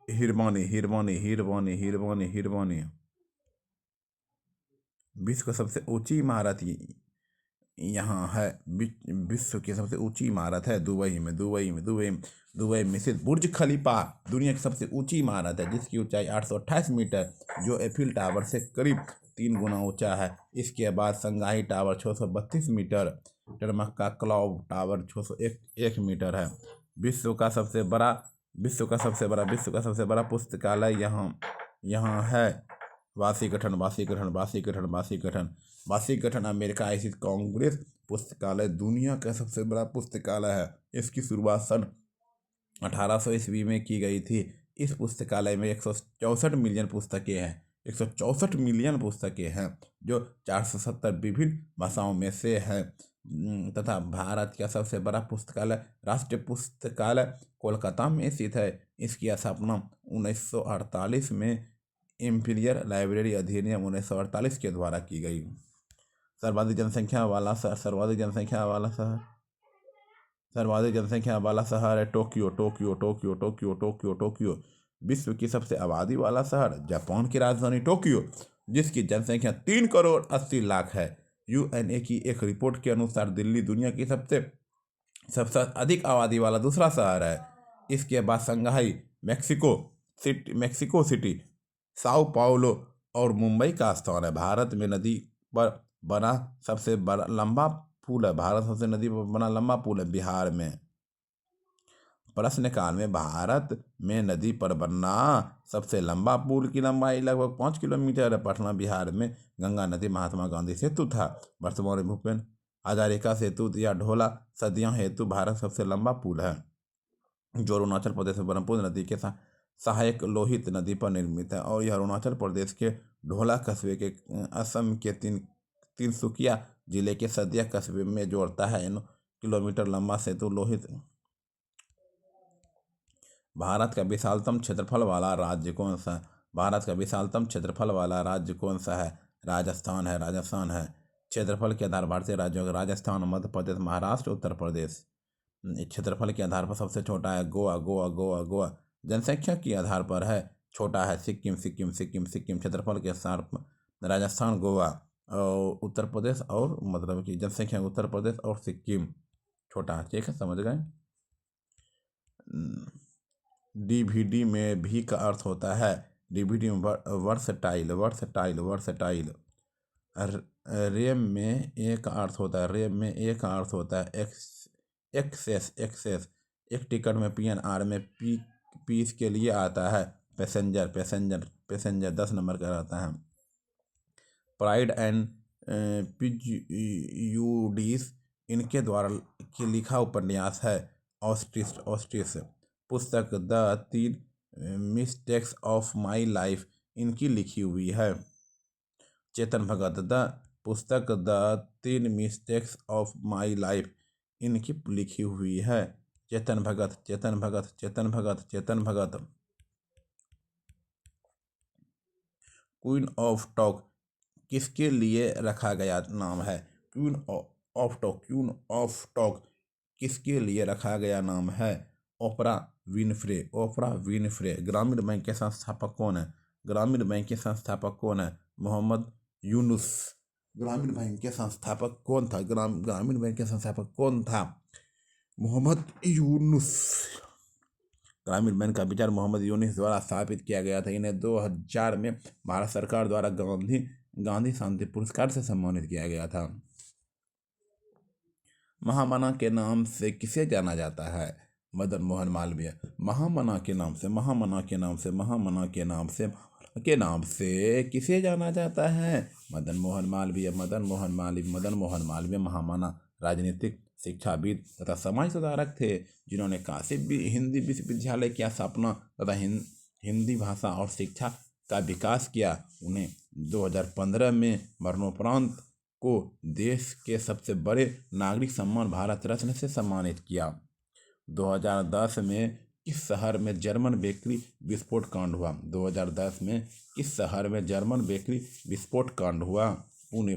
हिरवानी, हिरवानी, हिरवानी, हिरवानी, हिरवानी। विश्व की सबसे ऊंची इमारत यहाँ है, विश्व की सबसे ऊंची इमारत है दुबई में, दुबई में स्थित बुर्ज खलीफा दुनिया की सबसे ऊंची इमारत है, जिसकी ऊंचाई 828 मीटर, जो एफिल टावर से करीब 3 गुना ऊंचा है। इसके बाद संगाई टावर 632 मीटर, टरमक्का क्लॉक टावर 601 मीटर है। विश्व का सबसे बड़ा पुस्तकालय यहाँ है Washington, Washington, Washington, Washington, Washington. America स्थित कांग्रेस पुस्तकालय दुनिया का सबसे बड़ा पुस्तकालय है। इसकी शुरुआत सन 1800 ईस्वी में की गई थी। इस पुस्तकालय में 164 मिलियन पुस्तकें हैं, 164 मिलियन पुस्तकें हैं, जो 470 विभिन्न भाषाओं में से है। तथा भारत का सबसे बड़ा पुस्तकालय राष्ट्रीय पुस्तकालय कोलकाता में स्थित है। इसकी स्थापना 1948 में इंपीरियल लाइब्रेरी अधिनियम 1948 के द्वारा की गई। सर्वाधिक जनसंख्या वाला शहर है टोक्यो। विश्व की सबसे आबादी वाला शहर जापान की राजधानी टोक्यो, जिसकी जनसंख्या 3,80,00,000 है। यूएनए की एक रिपोर्ट के अनुसार दिल्ली दुनिया की सबसे अधिक आबादी वाला दूसरा शहर है। इसके बाद Shanghai, Mexico city, Sao Paulo और मुंबई का स्थान है। भारत में नदी पर बना सबसे लंबा पुल है बिहार में। प्रश्नकाल में भारत में नदी पर बना सबसे लंबा पुल की लंबाई लगभग 5 किलोमीटर है। पटना बिहार में गंगा नदी महात्मा गांधी सेतु था। वर्तमान में भूपेन हजारिका सेतु या ढोला सदियों हेतु भारत सबसे लंबा पुल है, जो अरुणाचल प्रदेश में ब्रह्मपुत्र नदी के सहायक लोहित नदी पर निर्मित है। और यह अरुणाचल प्रदेश के ढोला कस्बे के असम के तिनसुकिया जिले के सदिया कस्बे में जोड़ता है। 9 किलोमीटर लंबा सेतु लोहित। भारत का विशालतम क्षेत्रफल वाला राज्य कौन सा है? राजस्थान है। क्षेत्रफल के आधार भारतीय राज्यों राजस्थान, मध्य प्रदेश, महाराष्ट्र, उत्तर प्रदेश। क्षेत्रफल के आधार पर सबसे छोटा है गोवा। जनसंख्या के आधार पर है छोटा है सिक्किम। क्षेत्रफल के आधार पर राजस्थान, गोवा और उत्तर प्रदेश, और मतलब कि जनसंख्या उत्तर प्रदेश और सिक्किम छोटा है। ठीक है, समझ गए। डीवीडी में भी का अर्थ होता है डीवीडी में वर्सटाइल। रेम में एक अर्थ होता है एक्सेस। एक टिकट में पीएनआर में पीस के लिए आता है पैसेंजर 10 नंबर का रहता है। प्राइड एंड प्रेजुडिस इनके द्वारा की लिखा उपन्यास है ऑस्ट्रिच। पुस्तक the 3 mistakes of my life इनकी लिखी हुई है चेतन भगत। पुस्तक the 3 mistakes of my life इनकी लिखी हुई है Chetan Bhagat. Queen of talk किसके लिए रखा गया नाम है? क्वीन ऑफ टॉक किसके लिए रखा गया नाम है? Oprah Winfrey. ग्रामीण बैंक के संस्थापक कौन है? मोहम्मद यूनुस। ग्रामीण बैंक के संस्थापक कौन था? मोहम्मद यूनुस। ग्रामीण बैंक का विचार मोहम्मद यूनुस द्वारा स्थापित किया गया था। इन्हें 2000 में भारत सरकार द्वारा गांधी शांति पुरस्कार से सम्मानित किया गया था। महामना के नाम से किसे जाना जाता है? मदन मोहन मालवीय। महामना के नाम से किसे जाना जाता है? मदन मोहन मालवीय। महामना राजनीतिक, शिक्षाविद तथा समाज सुधारक थे, जिन्होंने काशी हिंदी विश्वविद्यालय की स्थापना तथा हिंदी भाषा और शिक्षा का विकास किया। उन्हें 2015 में मरणोपरांत को देश के सबसे बड़े नागरिक सम्मान भारत रत्न से सम्मानित किया। 2010 में किस शहर में जर्मन बेकरी विस्फोट कांड हुआ? 2010 में किस शहर में जर्मन बेकरी विस्फोट कांड हुआ? Pune.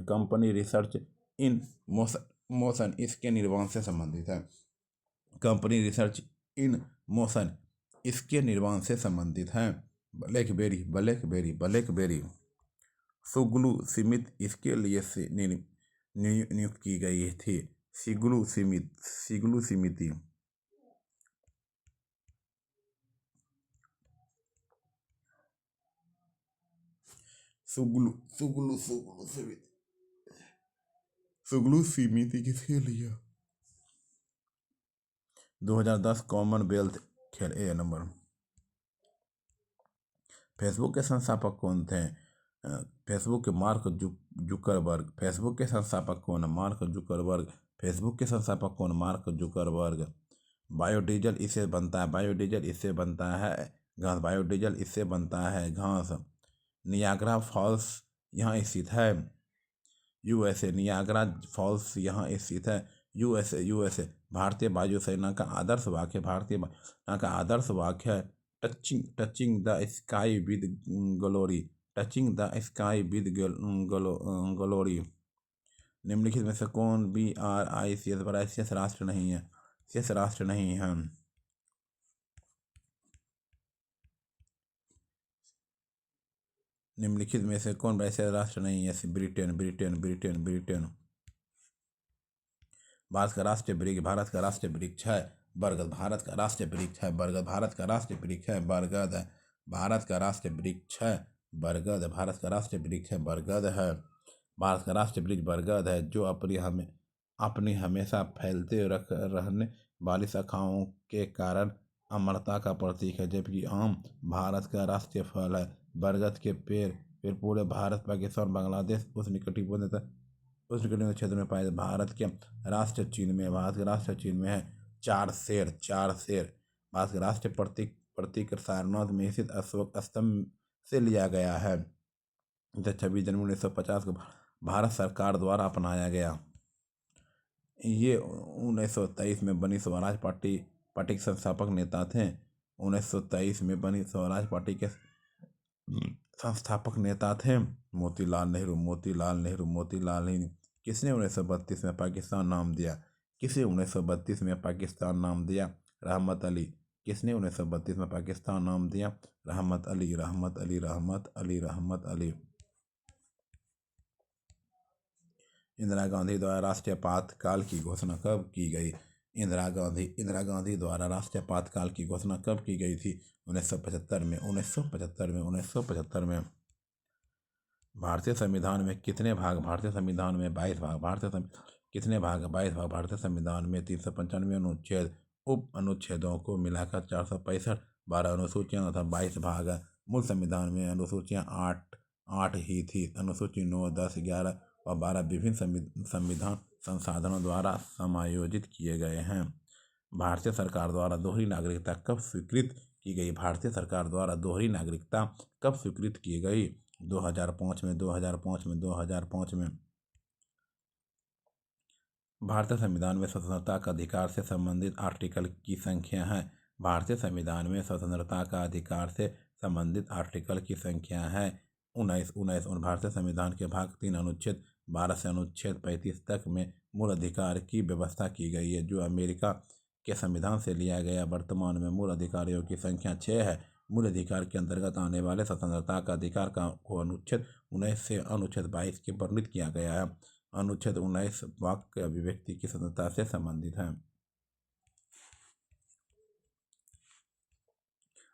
Company research in motion इसके निर्माण से संबंधित है। कंपनी रिसर्च इन मोशन इसके निर्माण से संबंधित है। ब्लैकबेरी। सुगलू सीमित इसके लिए से नियुक्त की गई थी। सिगलू समिति। सुगलू समिति किसके लिए? 2010 कॉमनवेल्थ खेल। ए नंबर। फेसबुक के संस्थापक कौन थे? फेसबुक के मार्क जुकरबर्ग। फेसबुक के संस्थापक कौन? Mark Zuckerberg. बायोडीजल इससे बनता है घास। नियाग्रा फॉल्स यहाँ स्थित है। यूएसए। नियाग्रा फॉल्स यहाँ स्थित है। यूएसए। भारतीय वायुसेना का आदर्श वाक्य touching the sky with glory, touching the sky with glory. निम्नलिखित में से कौन BRICS बड़ा शेष राष्ट्र नहीं है? शेष राष्ट्र नहीं है। निम्नलिखित में से कौन बड़ा शेष राष्ट्र नहीं है? Britain, Britain, Britain, Britain. Bharat का राष्ट्रीय वृक्ष, भारत का राष्ट्रीय वृक्ष है बरगद, भारत का राष्ट्रीय वृक्ष है बरगद, भारत का राष्ट्रीय वृक्ष है बरगद, भारत का राष्ट्रीय वृक्ष है बरगद, भारत का राष्ट्रीय वृक्ष है बरगद है, भारत का राष्ट्रीय वृक्ष बरगद है, जो अपनी हमेशा फैलते रहने वाली शाखाओं के कारण अमरता का प्रतीक है। जबकि आम भारत का राष्ट्रीय फल है। बरगद के पेड़ पूरे भारत, पाकिस्तान, बांग्लादेश उष्णकटिबंधीय क्षेत्र में पाए। भारत के राष्ट्रीय चिन्ह में है 4 शेर, 4 शेर। भारत के राष्ट्रीय प्रतीक सारनाथ में स्थित अशोक स्तंभ से लिया गया है, जो 26 जनवरी 1950 को भारत सरकार द्वारा अपनाया गया। ये 1923 में बनी स्वराज पार्टी के संस्थापक नेता थे। 1923 में बनी स्वराज पार्टी के संस्थापक नेता थे मोतीलाल नेहरू, मोतीलाल नेहरू, मोतीलाल नेहरू। किसने 1932 में पाकिस्तान नाम दिया? किसे 1932 में पाकिस्तान नाम दिया? रहमत अली। किसने 1932 में पाकिस्तान नाम दिया? रहमत अली, रहमत अली, रहमत अली, रहमत अली। इंदिरा गांधी द्वारा राष्ट्रीय आपातकाल की घोषणा कब की गई? इंदिरा गांधी द्वारा राष्ट्रीय आपातकाल की घोषणा कब की गई थी? 1975 में, 1975 में, 1975 में। भारतीय संविधान में कितने भाग? भारतीय संविधान में 22 भाग। कितने भाग? 22 भाग। भारतीय संविधान में 395 अनुच्छेद, उप अनुच्छेदों को मिलाकर 465, 12 अनुसूचियां तथा 22 भाग। मूल संविधान में अनुसूचियां 8 ही थी। अनुसूची 9, 10, 11 और 12 विभिन्न संविधान संसाधनों द्वारा समायोजित किए गए हैं। भारतीय सरकार द्वारा दोहरी नागरिकता कब स्वीकृत की गई? भारतीय सरकार द्वारा दोहरी नागरिकता कब स्वीकृत की गई? 2005 में, 2005 में, 2005 में। भारतीय संविधान में स्वतंत्रता का अधिकार से संबंधित आर्टिकल की संख्या है। भारतीय संविधान में स्वतंत्रता का अधिकार से संबंधित आर्टिकल की संख्या है 19। भारतीय संविधान के भाग 3 अनुच्छेद 12 से अनुच्छेद 35 तक में मूल अधिकार की व्यवस्था की गई है, जो अमेरिका के संविधान से लिया गया। वर्तमान में मूल अधिकारियों की संख्या 6 है। मूल अधिकार के अंतर्गत आने वाले स्वतंत्रता का अधिकार को अनुच्छेद 19 से अनुच्छेद 22 के वर्णित किया गया है। अनुच्छेद 19 वाक्य अभिव्यक्ति की स्वतंत्रता से संबंधित है।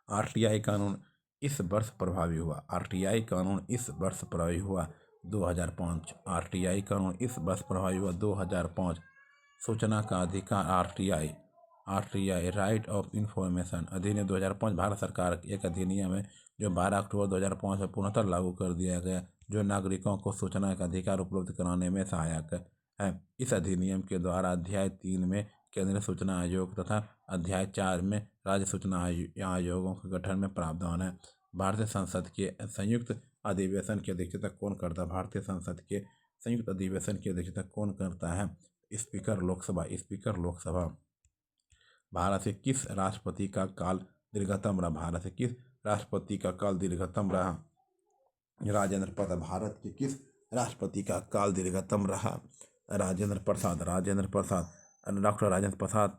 RTI कानून इस वर्ष प्रभावी हुआ। RTI कानून इस वर्ष प्रभावी हुआ 2005। RTI कानून इस वर्ष प्रभावी हुआ 2005। सूचना का अधिकार RTI राइट ऑफ इंफॉर्मेशन अधिनियम 2005 भारत सरकार का एक अधिनियम है जो 12 अक्टूबर 2005 में पुनः लागू कर दिया गया, जो नागरिकों को सूचना का अधिकार उपलब्ध कराने में सहायक है। इस अधिनियम के द्वारा अध्याय 3 में केंद्रीय सूचना आयोग तथा अध्याय 4 में राज्य सूचना आयोगों के गठन में प्रावधान है। भारतीय संसद के संयुक्त अधिवेशन की अध्यक्षता कौन करता है? भारतीय संसद के संयुक्त अधिवेशन की अध्यक्षता कौन करता है? Speaker Lok Sabha, speaker Lok Sabha. भारत के किस राष्ट्रपति का काल दीर्घतम रहा? भारत के किस राष्ट्रपति का काल दीर्घतम रहा? राजेंद्र प्रसाद। भारत के किस राष्ट्रपति का काल दीर्घतम रहा? राजेंद्र प्रसाद, राजेंद्र प्रसाद। डॉक्टर राजेंद्र प्रसाद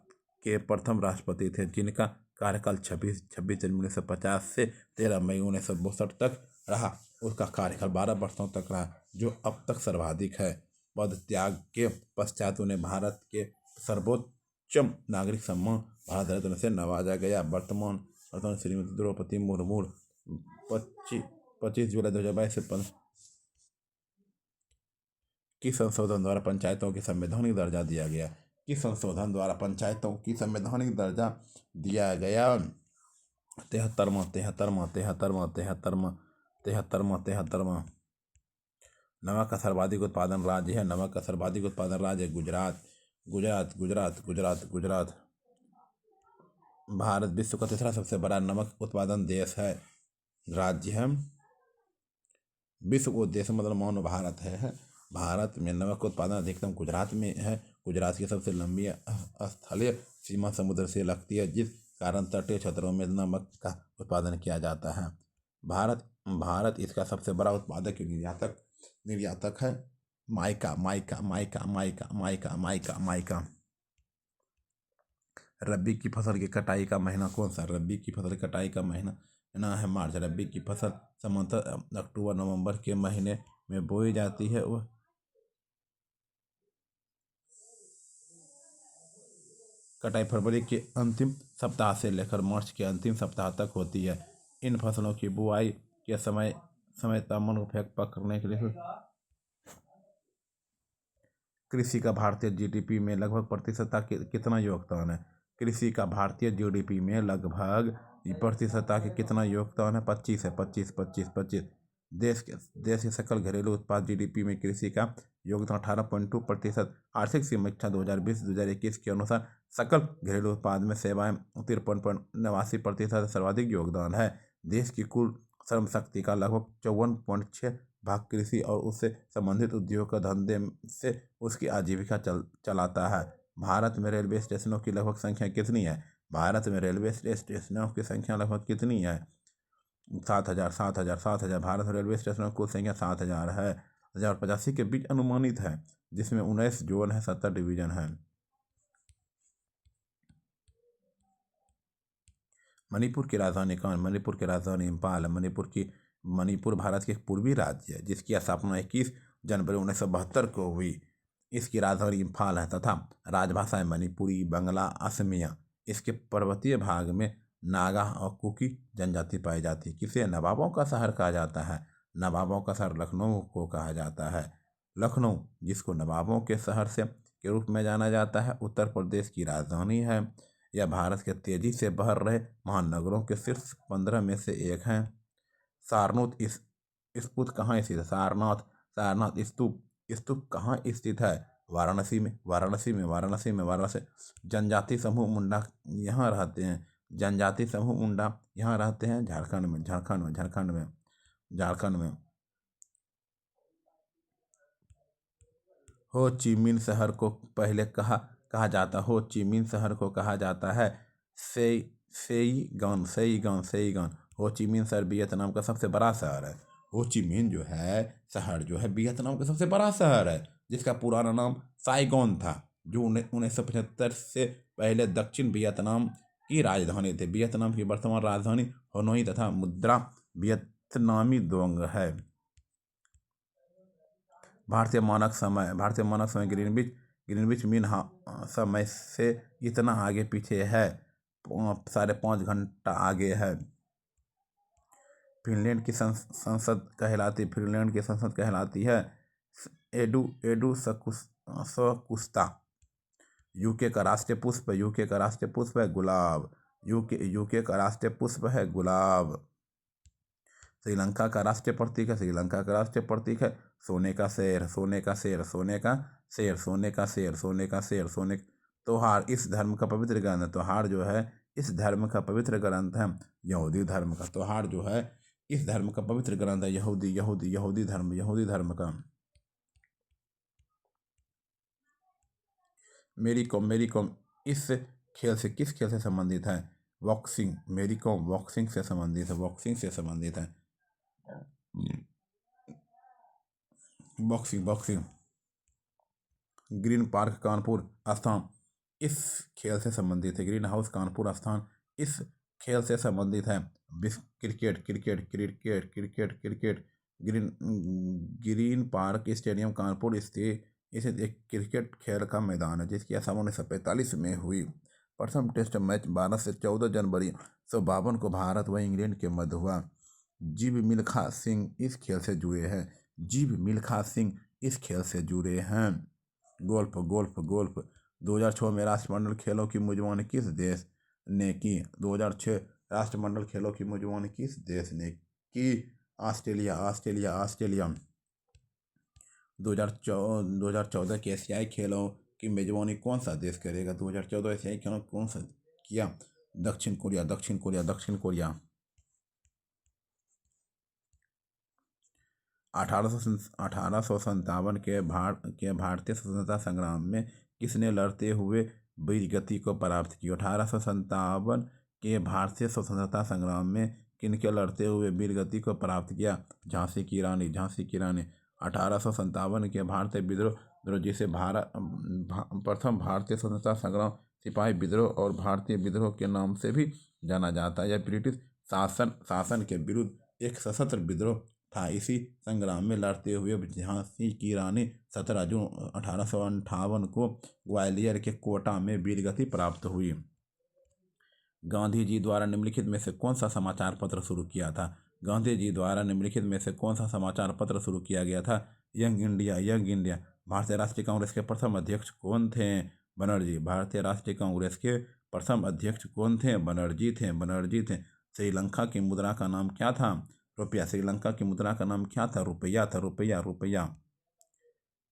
के प्रथम राष्ट्रपति थे, जिनका कार्यकाल 26 जनवरी 1950 से 13 मई 1962 तक रहा। उसका कार्यकाल 12 वर्षों तक रहा, जो अब तक सर्वाधिक है। पद त्याग के पश्चात उन्हें भारत के सर्वोच्च नागरिक सम्मान भारत रत्न से नवाजा गया। वर्तमान श्रीमती द्रौपदी मुर्मू 25 जुलाई 2022 से किस संशोधन द्वारा पंचायतों की संवैधानिक दर्जा दिया गया? किस संशोधन द्वारा पंचायतों की संवैधानिक दर्जा दिया गया? 73वां। नमक का सर्वाधिक उत्पादन राज्य है। नमक का सर्वाधिक उत्पादन राज्य गुजरात, गुजरात, गुजरात, गुजरात, गुजरात। भारत विश्व का तीसरा सबसे बड़ा नमक उत्पादन देश है, राज्य है। विश्व को देश मतलब मानो भारत है। भारत में नमक उत्पादन अधिकतम गुजरात में है। गुजरात की सबसे लंबी स्थलीय सीमा समुद्र से लगती है, जिस कारण तटीय क्षेत्रों में नमक का उत्पादन किया जाता है। भारत भारत इसका सबसे बड़ा उत्पादक निर्यातक निर्यातक है। Mica mica mica mica mica mica mica. रबी की फसल की कटाई का महीना कौन सा? रबी की फसल की कटाई का महीना है मार्च। रबी की फसल सामान्यतः अक्टूबर नवंबर के महीने में बोई जाती है। वह कटाई फरवरी के अंतिम सप्ताह से लेकर मार्च के अंतिम सप्ताह तक होती है। इन फसलों की बुआई के समय तापमान को पकड़ने के लिए कृषि का भारतीय जीडीपी में लगभग प्रतिशतता कितना योगदान है? कृषि का भारतीय जीडीपी में लगभग प्रतिशतता के कितना योगदान है? 25 है। 25। देश के सकल घरेलू उत्पाद जीडीपी में कृषि का योगदान 18.2%। आर्थिक समीक्षा 2020-2021 के अनुसार सकल घरेलू उत्पाद में सेवाएं 53.89% सर्वाधिक योगदान है। देश की कुल श्रम शक्ति का लगभग 54.6 भाग कृषि और उससे संबंधित उद्योग का धंधे से उसकी आजीविका चलाता है। भारत में रेलवे स्टेशनों की लगभग संख्या कितनी है? भारत में रेलवे स्टेशनों की संख्या लगभग कितनी है? 7,000। भारत में रेलवे स्टेशनों की कुल संख्या 7,000 है। 1085 के बीच अनुमानित है, जिसमें 19 जोन है, 70 डिवीजन है। मणिपुर की राजधानी कौन? मणिपुर की राजधानी इम्फाल है। मणिपुर भारत के एक पूर्वी राज्य है, जिसकी स्थापना 21 जनवरी 1972 को हुई। इसकी राजधानी इम्फाल है तथा राजभाषाएं मणिपुरी, बंगला, असमिया। इसके पर्वतीय भाग में नागा और कुकी जनजाति पाई जाती है। किसे नवाबों का शहर कहा जाता है? नवाबों का शहर लखनऊ को कहा जाता है। लखनऊ, जिसको नवाबों के शहर के रूप में जाना जाता है, उत्तर प्रदेश की राजधानी है। यह भारत के तेजी से बढ़ रहे महानगरों के शीर्ष 15 में से एक है। सारनाथ स्तूप कहाँ स्थित है? सारनाथ स्तूप कहाँ स्थित है? वाराणसी। जनजाति समूह मुंडा यहाँ रहते हैं। झारखंड में। हो ची मिन्ह शहर को पहले कहा जाता है सेइगन। हो ची मिन्ह शहर वियतनाम का सबसे बड़ा शहर है। हो ची मिन्ह जो है शहर जो है वियतनाम का सबसे बड़ा शहर है, जिसका पुराना नाम साइगोन था, जो 1975 से पहले दक्षिण वियतनाम की राजधानी थी। वियतनाम की वर्तमान राजधानी हनोई तथा मुद्रा वियतनामी दोंग है। भारतीय मानक समय ग्रीनविच मीन समय से इतना आगे पीछे है, 5.5 घंटा आगे है। फिनलैंड की संसद कहलाती है एडू सकुस्ता। यूके का राष्ट्रीय पुष्प है गुलाब। यूके का राष्ट्रीय पुष्प है गुलाब। श्रीलंका का राष्ट्रीय प्रतीक है सोने का शेर। त्योहार इस धर्म का पवित्र ग्रंथ है यहूदी धर्म का। त्योहार जो है इस धर्म का पवित्र ग्रंथ है यहूदी धर्म का। मेरी कॉम इस खेल से किस खेल से संबंधित है? बॉक्सिंग। मेरी कॉम बॉक्सिंग से संबंधित है। बॉक्सिंग। ग्रीन पार्क कानपुर स्थान इस खेल से संबंधित है। ग्रीन हाउस कानपुर स्थान इस खेल से संबंधित है। Cricket. Green park stadium Kanpur स्थित एक क्रिकेट खेल का मैदान है, जिसकी स्थापना 1945 में हुई। प्रथम टेस्ट मैच 12 से 14 जनवरी 1952 को भारत व इंग्लैंड के मध्य हुआ। जीव मिल्खा सिंह इस खेल से जुड़े हैं। गोल्फ। 2006 में राष्ट्रमंडल खेलों की मेजबानी किस देश ने की? 2006 राष्ट्रमंडल खेलों की मेजबानी किस देश ने की? ऑस्ट्रेलिया। 2014 के एशियाई खेलों की मेजबानी कौन सा देश करेगा? 2014 एशियाई खेलों कौन सा किया? दक्षिण कोरिया। 1857 के भारतीय स्वतंत्रता संग्राम में किसने लड़ते हुए वीर गति को प्राप्त किया? 1857 के भारतीय स्वतंत्रता संग्राम में किनके लड़ते हुए वीरगति को प्राप्त किया? झांसी की रानी। झांसी की रानी 1857 के भारतीय विद्रोह जिसे प्रथम भारतीय स्वतंत्रता संग्राम सिपाही विद्रोह और भारतीय विद्रोह के नाम से भी जाना जाता है। यह ब्रिटिश शासन के विरुद्ध एक सशस्त्र विद्रोह था। इसी संग्राम में लड़ते हुए झांसी की रानी 17 जून 1858 को ग्वालियर के कोटा में वीरगति प्राप्त हुई। गांधी जी द्वारा निम्नलिखित में से कौन सा समाचार पत्र शुरू किया था? गांधी जी द्वारा निम्नलिखित में से कौन सा समाचार पत्र शुरू किया गया था? Young India. Young India. भारतीय राष्ट्रीय कांग्रेस के प्रथम अध्यक्ष कौन थे? बनर्जी। भारतीय राष्ट्रीय कांग्रेस के प्रथम अध्यक्ष कौन थे? बनर्जी थे। बनर्जी थे। श्रीलंका की मुद्रा का नाम क्या था? रुपया। श्रीलंका की मुद्रा का नाम क्या था? रुपया था। रुपया। रुपया।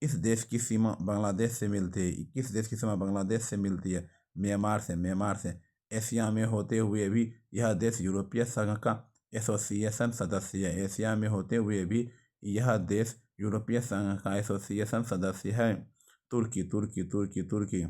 इस देश की सीमा बांग्लादेश से मिलती है। किस देश की सीमा बांग्लादेश से मिलती है? म्यांमार से। म्यांमार से। एशिया में होते हुए भी यह देश यूरोपीय संघ का एसोसिएशन सदस्य है। एशिया में होते हुए भी यह देश यूरोपीय संघ का एसोसिएशन सदस्य है। तुर्की। तुर्की। तुर्की। तुर्की।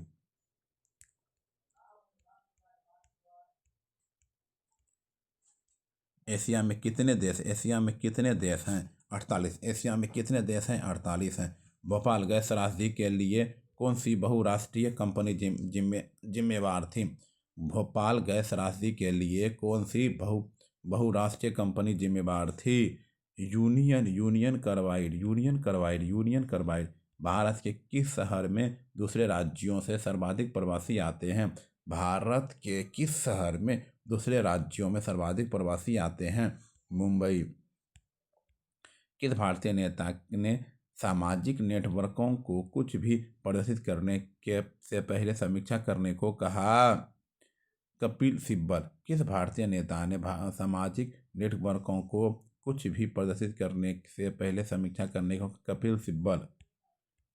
एशिया में कितने देश? एशिया में कितने देश हैं? 48। एशिया में कितने देश हैं? 48 हैं। भोपाल गैस त्रासदी के लिए कौन सी बहुराष्ट्रीय कंपनी जिम्मेवार थी? भोपाल गैस त्रासदी के लिए कौन सी बहुराष्ट्रीय कंपनी जिम्मेवार थी? Union carbide. Union carbide. Union carbide. Bharat के किस शहर में दूसरे राज्यों से सर्वाधिक प्रवासी आते हैं? भारत के किस शहर में दूसरे राज्यों में सर्वाधिक प्रवासी आते हैं? मुंबई। किस भारतीय नेता ने सामाजिक नेटवर्कों को कुछ भी प्रदर्शित करने के से पहले समीक्षा करने को कहा? कपिल सिब्बल। किस भारतीय नेता ने सामाजिक नेटवर्कों को कुछ भी प्रदर्शित करने से पहले समीक्षा करने को? कपिल सिब्बल।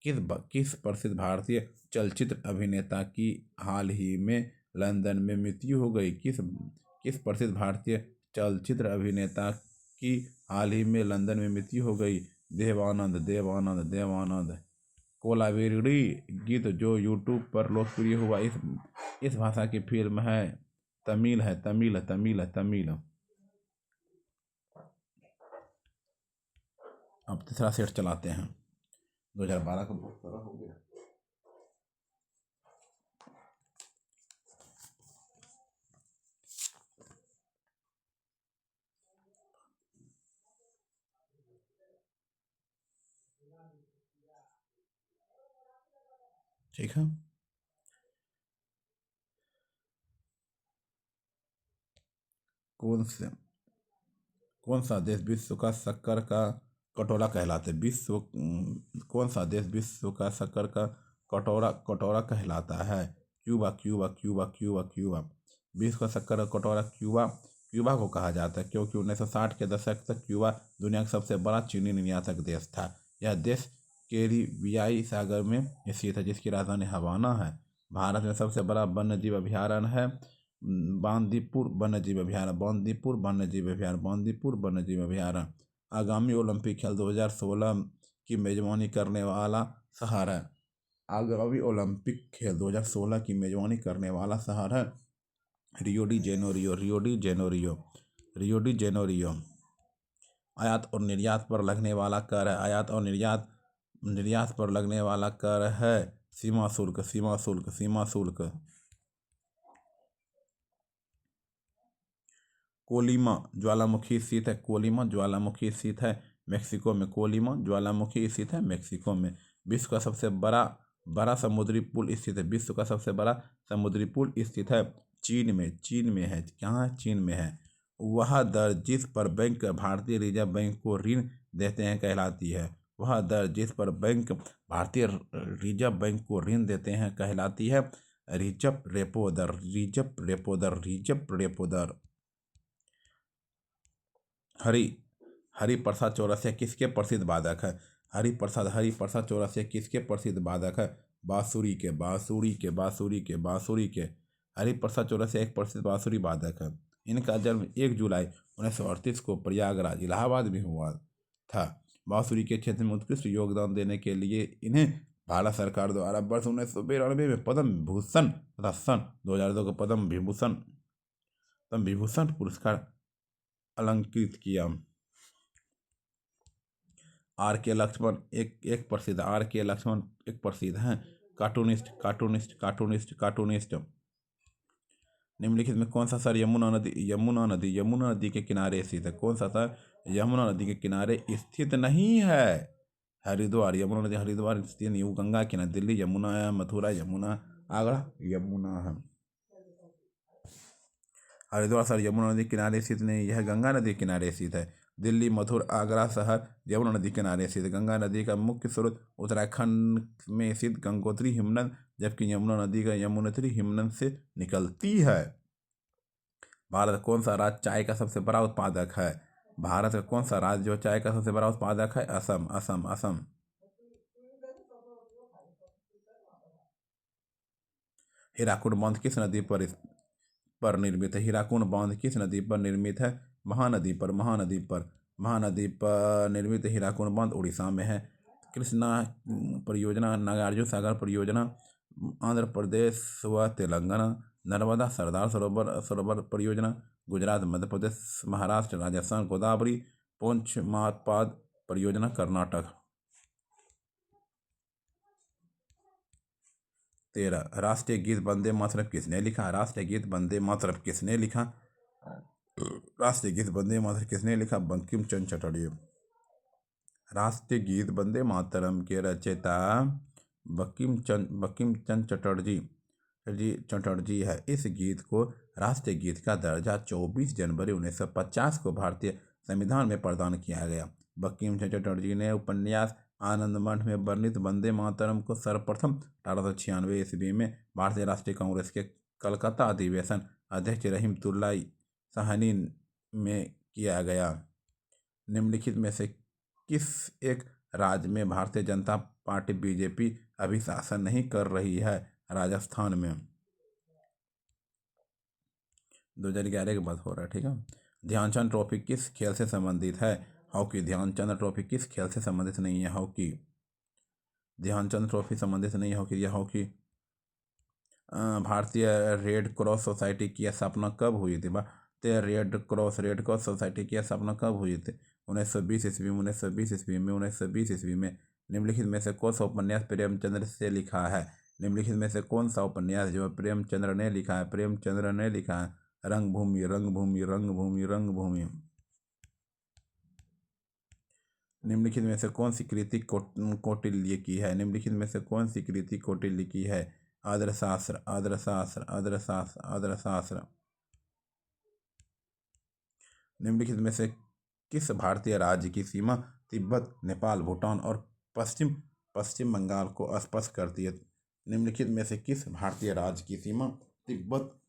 किस प्रसिद्ध भारतीय चलचित्र अभिनेता की हाल ही में लंदन में मृत्यु हो गई? किस प्रसिद्ध भारतीय चलचित्र अभिनेता की हाल ही में लंदन में मृत्यु हो गई? देवानंद। देवानंद। देवानंद। कोलावेरी गीत जो यूट्यूब पर लोकप्रिय हुआ इस भाषा की फिल्म है? तमिल है। तमिल है। तमिल है। तमिल। अब तीसरा सेट चलाते हैं। 2012 का बहुत सारा हो गया। ठीक है। कौन सा देश विश्व का शक्कर का कटोरा कहलाता है? कौन सा देश विश्व का शक्कर का कटोरा कहलाता है? Cuba. Cuba. Cuba. Cuba. Cuba. विश्व का शक्कर का कटोरा क्यूबा को कहा जाता है क्योंकि 1960 के दशक तक क्यूबा दुनिया का सबसे बड़ा चीनी निर्यातक देश था। यह देश कैरिबियाई सागर में स्थित है जिसकी राजधानी हवाना है। भारत में सबसे बड़ा वन्यजीव अभयारण्य है बांदीपुर वन्यजीव अभयारण्य। बांदीपुर वन्यजीव अभयारण्य। बांदीपुर वन्यजीव अभयारण्य। आगामी ओलंपिक खेल 2016 की मेजबानी करने वाला शहर है? आगामी ओलंपिक खेल 2016 की मेजबानी करने वाला शहर है Rio de Janeiro. Rio de Janeiro. Rio de Janeiro. आयात और निर्यात पर लगने वाला कर है? आयात और निर्यात पर लगने वाला कर है सीमा शुल्क। सीमा शुल्क। सीमा शुल्क। कोलिमा ज्वालामुखी स्थित है? कोलिमा ज्वालामुखी स्थित है मेक्सिको में। कोलिमा ज्वालामुखी स्थित है मेक्सिको में। विश्व का सबसे बड़ा समुद्री पुल स्थित है? विश्व का सबसे बड़ा समुद्री पुल स्थित है चीन में। चीन में है। कहाँ है? चीन में है। वह दर जिस पर बैंक भारतीय रिजर्व बैंक को ऋण देते हैं कहलाती है? वह दर जिस पर बैंक भारतीय रिजर्व बैंक को ऋण देते हैं कहलाती है रिजर्व रेपो दर। रिजर्व रेपो दर। रिजर्व रेपो दर। हरिप्रसाद चौरसिया किसके प्रसिद्ध वादक है? हरिप्रसाद चौरसिया किसके प्रसिद्ध वादक है? बांसुरी के। बांसुरी के। बांसुरी के। बांसुरी के। हरिप्रसाद चौरसिया एक प्रसिद्ध बांसुरी वादक है। इनका जन्म 1 जुलाई 1938 को प्रयागराज इलाहाबाद में हुआ था। बांसुरी के क्षेत्र में उत्कृष्ट योगदान देने के लिए इन्हें भारत सरकार द्वारा वर्ष 1992 में पद्म विभूषण तथा सन 2002 को पद्म विभूषण विभूषण पुरस्कार अलंकृत किया। आर के लक्ष्मण एक प्रसिद्ध आर के लक्ष्मण एक प्रसिद्ध हैं कार्टूनिस्ट। निम्नलिखित में कौन सा शहर यमुना नदी के किनारे स्थित है? कौन सा शहर यमुना नदी के किनारे स्थित नहीं है? हरिद्वार। यमुना नदी हरिद्वार स्थित नहीं, वो गंगा के किनारे। दिल्ली यमुना है, मथुरा यमुना, आगरा यमुना है। हरिद्वार शहर यमुना नदी किनारे स्थित नहीं, यह गंगा नदी के किनारे स्थित है। दिल्ली, मथुरा, आगरा शहर यमुना नदी के किनारे स्थित है। गंगा नदी का मुख्य स्रोत उत्तराखंड में स्थित गंगोत्री हिमनद, जबकि यमुना नदी का यमुनोत्री हिमनद से निकलती है। भारत कौन सा राज्य चाय का सबसे बड़ा उत्पादक है? भारत का कौन सा राज्य जो चाय का सबसे बड़ा उत्पादक है? असम। असम असम। हीराकुंड बांध किस नदी पर निर्मित है? हीराकुंड बांध किस नदी पर निर्मित है? महानदी पर। महानदी पर निर्मित हीराकुंड बांध उड़ीसा में है। कृष्णा परियोजना, नागार्जुन सागर परियोजना आंध्र प्रदेश व तेलंगाना। नर्मदा सरदार सरोवर परियोजना गुजरात, मध्य प्रदेश, महाराष्ट्र, राजस्थान। गोदावरी पोंछ महापाद परियोजना कर्नाटक। 13 राष्ट्रीय गीत वंदे मातरम किसने लिखा? राष्ट्रीय गीत वंदे मातरम किसने लिखा? राष्ट्रीय गीत वंदे मातरम किसने लिखा? बंकिम चंद्र चटर्जी। राष्ट्रीय गीत वंदे मातरम के रचयिता बंकिम चंद्र चटर्जी है। इस गीत को राष्ट्रीय गीत का दर्जा 24 जनवरी 1950 को भारतीय संविधान में प्रदान किया गया। बंकिम चंद्र चटर्जी ने उपन्यास आनंद मठ में वर्णित वंदे मातरम को सर्वप्रथम 1896 ईस्वी में भारतीय राष्ट्रीय कांग्रेस के कलकत्ता अधिवेशन अध्यक्ष रहीमतुल्ला साहनी में किया गया। निम्नलिखित में से किस एक राज्य में भारतीय जनता पार्टी बीजेपी अभी शासन नहीं कर रही है? राजस्थान में। 2011 के बाद हो रहा है, ठीक है। ध्यानचंद ट्रॉफी किस खेल से संबंधित है? हॉकी। ध्यानचंद ट्रॉफी किस खेल से संबंधित नहीं है? हॉकी। ध्यानचंद ट्रॉफी संबंधित नहीं है हॉकी। यह हॉकी भारतीय रेड क्रॉस सोसाइटी की स्थापना कब हुई थी? भारतीय रेड क्रॉस सोसाइटी की स्थापना कब हुई थी? 1920 ईस्वी में। 1920 ईस्वी में। निम्नलिखित में से कौन सा उपन्यास प्रेमचंद्र से लिखा है? निम्नलिखित में से कौन सा उपन्यास जो प्रेमचंद्र ने लिखा है? प्रेमचंद्र ने लिखा है रंगभूमि। निम्नलिखित में से कौन सी कृति कौटिल्य की है? निम्नलिखित में से कौन सी कृति कौटिल्य की है? आदर्शास्त्र। निम्नलिखित में से किस भारतीय राज्य की सीमा तिब्बत, नेपाल, भूटान और पश्चिम बंगाल को स्पर्श करती है? निम्नलिखित में से किस भारतीय राज्य की सीमा तिब्बत,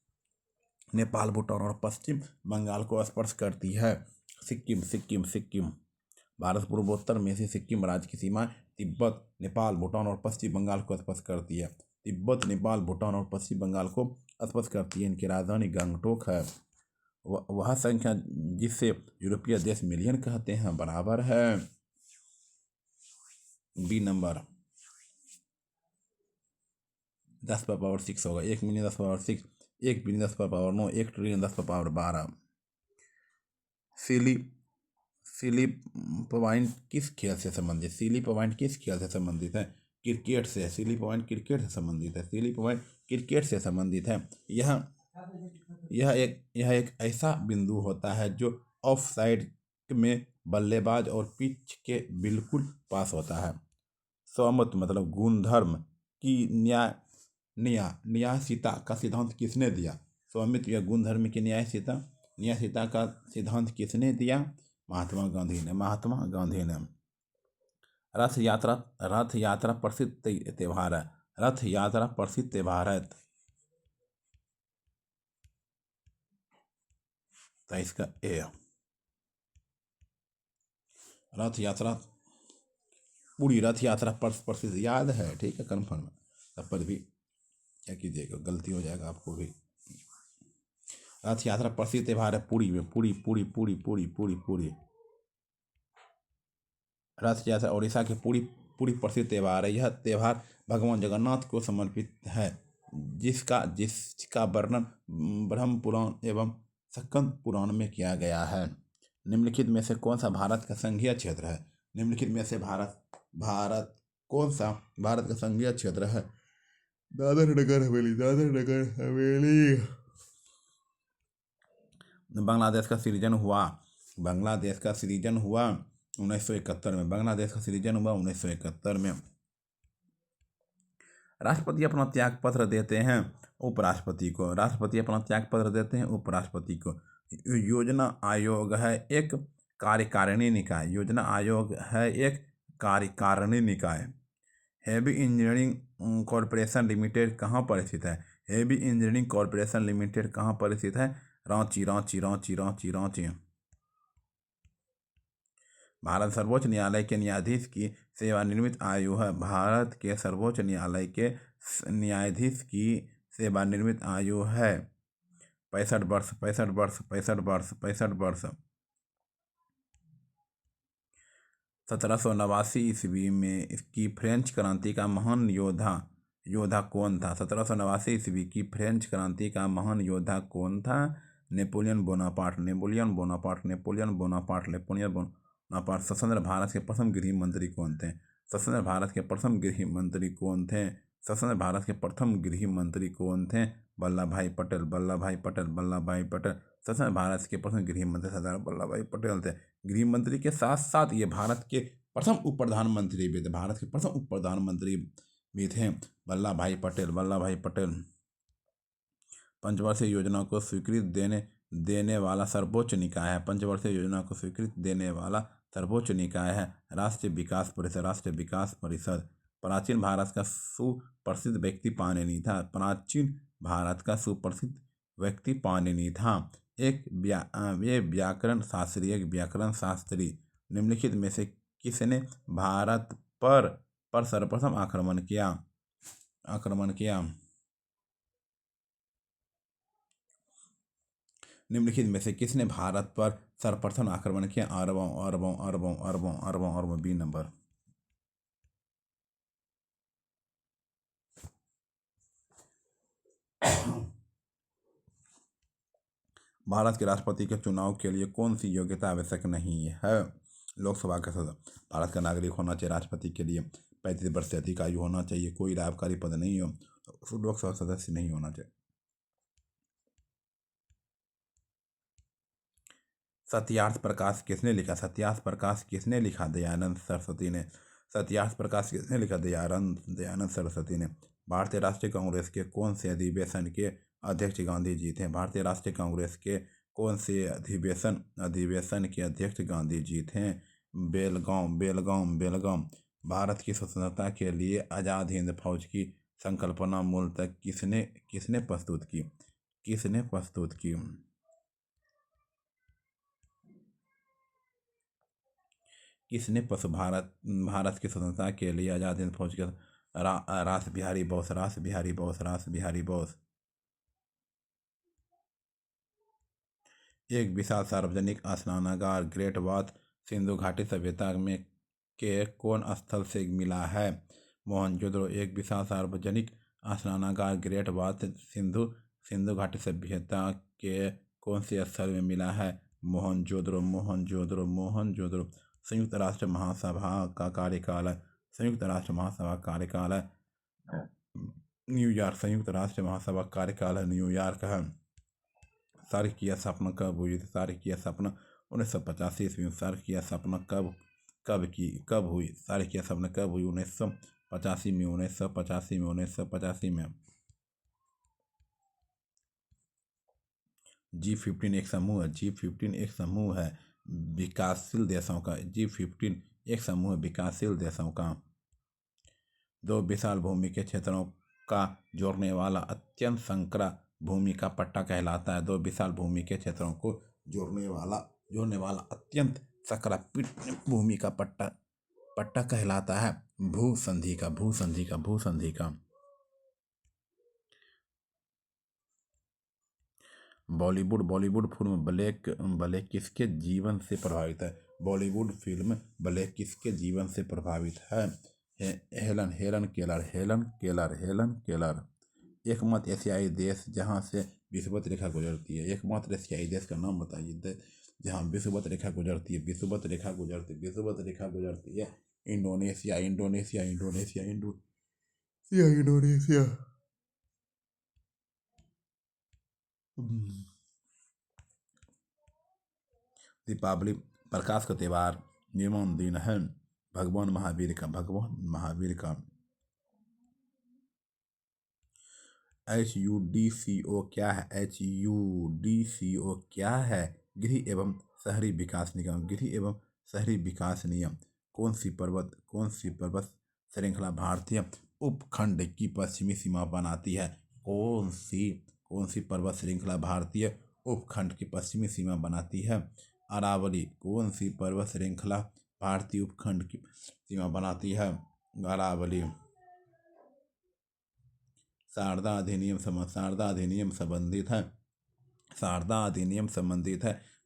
नेपाल, भूटान और पश्चिम बंगाल को स्पर्श करती है? सिक्किम। भारत पूर्वोत्तर में से सिक्किम राज्य की सीमा तिब्बत, नेपाल, भूटान और पश्चिम बंगाल को स्पर्श करती है। तिब्बत, नेपाल, भूटान और पश्चिम बंगाल को स्पर्श करती है। इनकी राजधानी गंगटोक है। वह संख्या जिसे यूरोपीय देश मिलियन कहते हैं बराबर है। बी नंबर 10⁻6 होगा। 1 million 10⁻6, 1 billion 10⁻9, 1 trillion 10⁻12। Silly point किस खेल से संबंधित? सिली पॉइंट किस खेल से संबंधित है? क्रिकेट से। सिली पॉइंट क्रिकेट से संबंधित है। सिली पॉइंट क्रिकेट से संबंधित है। यह एक ऐसा बिंदु होता है जो ऑफ साइड में बल्लेबाज और पिच के बिल्कुल पास होता है। स्वामित्व मतलब गुणधर्म की न्यायशीता का सिद्धांत किसने दिया? स्वामित्व या गुणधर्म की न्यायशीता का सिद्धांत किसने दिया? महात्मा गांधी ने। रथ यात्रा प्रसिद्ध त्योहार है। रथ यात्रा प्रसिद्ध त्योहार है। तो इसका ए। रथ यात्रा पूरी रथ यात्रा प्रसिद्ध याद है, ठीक है, कन्फर्म। तब पर भी क्या कीजिएगा, गलती हो जाएगा आपको भी। रथ यात्रा प्रसिद्ध त्योहार है पुरी में। पूरी रथ यात्रा उड़ीसा के पूरी प्रसिद्ध त्योहार है। यह त्योहार भगवान जगन्नाथ को समर्पित है, जिसका वर्णन ब्रह्म पुराण एवं स्कंद पुराण में किया गया है। निम्नलिखित में से कौन सा भारत का संघीय क्षेत्र है? निम्नलिखित में से भारत कौन सा भारत का संघीय क्षेत्र है? दादर नगर हवेली, दादर नगर हवेली। बांग्लादेश का सृजन हुआ 1971 में। बांग्लादेश का सृजन हुआ 1971 में। राष्ट्रपति अपना त्याग पत्र देते हैं उपराष्ट्रपति को। राष्ट्रपति अपना त्याग पत्र देते हैं उपराष्ट्रपति को। योजना आयोग है एक कार्यकारिणी निकाय। योजना आयोग है एक कार्यकारिणी निकाय। हेवी इंजीनियरिंग कॉरपोरेशन लिमिटेड कहाँ पर स्थित है? हेवी इंजीनियरिंग कॉरपोरेशन लिमिटेड कहाँ पर स्थित है? रांची, रांची, रांची, रांची, रांची। भारत सर्वोच्च न्यायालय के न्यायाधीश की सेवानिवृत्त आयु है। भारत के सर्वोच्च न्यायालय के न्यायाधीश की सेवानिवृत्त आयु है 65 वर्ष, 65 वर्ष, 65 वर्ष, 65 वर्ष। 1789 ईस्वी में इसकी फ्रेंच क्रांति का महान योद्धा कौन था? 1789 ईस्वी की फ्रेंच क्रांति का महान योद्धा कौन था? Napoleon Bonaparte, Napoleon Bonaparte, Napoleon Bonaparte, Napoleon Bonaparte. स्वतंत्र भारत के प्रथम गृह मंत्री कौन थे? स्वतंत्र भारत के प्रथम गृह मंत्री कौन थे? स्वतंत्र भारत के प्रथम गृह मंत्री कौन थे? वल्लभ भाई पटेल, वल्लभ भाई पटेल, वल्लभ भाई पटेल। स्वतंत्र भारत के प्रथम गृह मंत्री सरदार वल्लभ भाई पटेल थे। गृह मंत्री के साथ साथ ये भारत के प्रथम उप प्रधानमंत्री भी थे। भारत के प्रथम उप प्रधानमंत्री भी थे वल्लभ भाई पटेल, वल्लभ भाई पटेल। पंचवर्षीय योजना को स्वीकृति देने वाला सर्वोच्च निकाय है। पंचवर्षीय योजना को स्वीकृति देने वाला सर्वोच्च निकाय है राष्ट्रीय विकास परिषद, राष्ट्रीय विकास परिषद। प्राचीन भारत का सुप्रसिद्ध व्यक्ति पाणिनि था। प्राचीन भारत का सुप्रसिद्ध व्यक्ति पाणिनि था। एक व्याकरण शास्त्री। निम्नलिखित में से किसने भारत पर सर्वप्रथम आक्रमण किया? निम्नलिखित में से किसने भारत पर सर्वप्रथम आक्रमण किया? अरबों। B number. भारत के राष्ट्रपति के चुनाव के लिए कौन सी योग्यता आवश्यक नहीं है? लोकसभा का सदस्य भारत का नागरिक होना चाहिए। राष्ट्रपति के लिए 35 वर्ष से अधिक आयु होना चाहिए। कोई लाभकारी पद नहीं हो। लोकसभा सदस्य नहीं होना चाहिए। सत्यार्थ प्रकाश किसने लिखा? सत्यार्थ प्रकाश किसने लिखा? दयानंद सरस्वती ने। सत्यार्थ प्रकाश किसने लिखा? दयानंद सरस्वती ने। भारतीय राष्ट्रीय कांग्रेस के कौन से अधिवेशन के अध्यक्ष गांधी जी थे? भारतीय राष्ट्रीय कांग्रेस के कौन से अधिवेशन के अध्यक्ष गांधी जी थे? बेलगाम। भारत की स्वतंत्रता के लिए आज़ाद हिंद फौज की संकल्पना मूलतः किसने प्रस्तुत की? भारत की स्वतंत्रता के लिए आज़ाद हिंद फौज के रास बिहारी बोस। एक विशाल सार्वजनिक स्नानागार ग्रेट बाथ सिंधु घाटी सभ्यता में के कौन स्थल से मिला है? मोहनजोदड़ो। एक विशाल सार्वजनिक स्नानागार ग्रेट बाथ सिंधु घाटी सभ्यता के कौन से स्थल में मिला है? मोहनजोदड़ो। संयुक्त राष्ट्र महासभा का कार्यकाल है न्यूयॉर्क। संयुक्त राष्ट्र महासभा कार्यकाल न्यूयॉर्क है। सार्क की स्थापना कब हुई? सार्क की स्थापना 1985 ईस्वी में। सार्क की स्थापना कब हुई? सार्क की स्थापना कब हुई? 1985 में। G15 एक समूह है। G15 एक समूह है विकासशील देशों का। G15 एक समूह है विकासशील देशों का। दो विशाल भूमि के क्षेत्रों का जोड़ने वाला अत्यंत संकरा भूमि का पट्टा कहलाता है। दो विशाल भूमि के क्षेत्रों को जोड़ने वाला अत्यंत संकरा भूमि का पट्टा कहलाता है भूसंधि का। बॉलीवुड फिल्म ब्लैक किसके जीवन से प्रभावित है? बॉलीवुड फिल्म ब्लैक किसके जीवन से प्रभावित है? Helen Keller. एकमात्र एशियाई देश जहाँ से विषुवत रेखा गुजरती है। एकमात्र एशियाई देश का नाम बताइए जहाँ विषुवत रेखा गुजरती है। विषुवत रेखा गुजरती है। Indonesia Indonesia Indonesia Indonesia Indonesia. Deepawali प्रकाश का त्यौहार, निर्माण दिन है भगवान महावीर का। HUDCO क्या है? HUDCO क्या है? गृह एवं शहरी विकास निगम। गृह एवं शहरी विकास निगम कौन सी पर्वत श्रृंखला भारतीय उपखंड की पश्चिमी सीमा बनाती है? कौन सी पर्वत श्रृंखला भारतीय उपखंड की पश्चिमी सीमा बनाती है? अरावली। कौन सी पर्वत श्रृंखला भारतीय उपखंड की सीमा बनाती है? अरावली। शारदा अधिनियम संबंधित है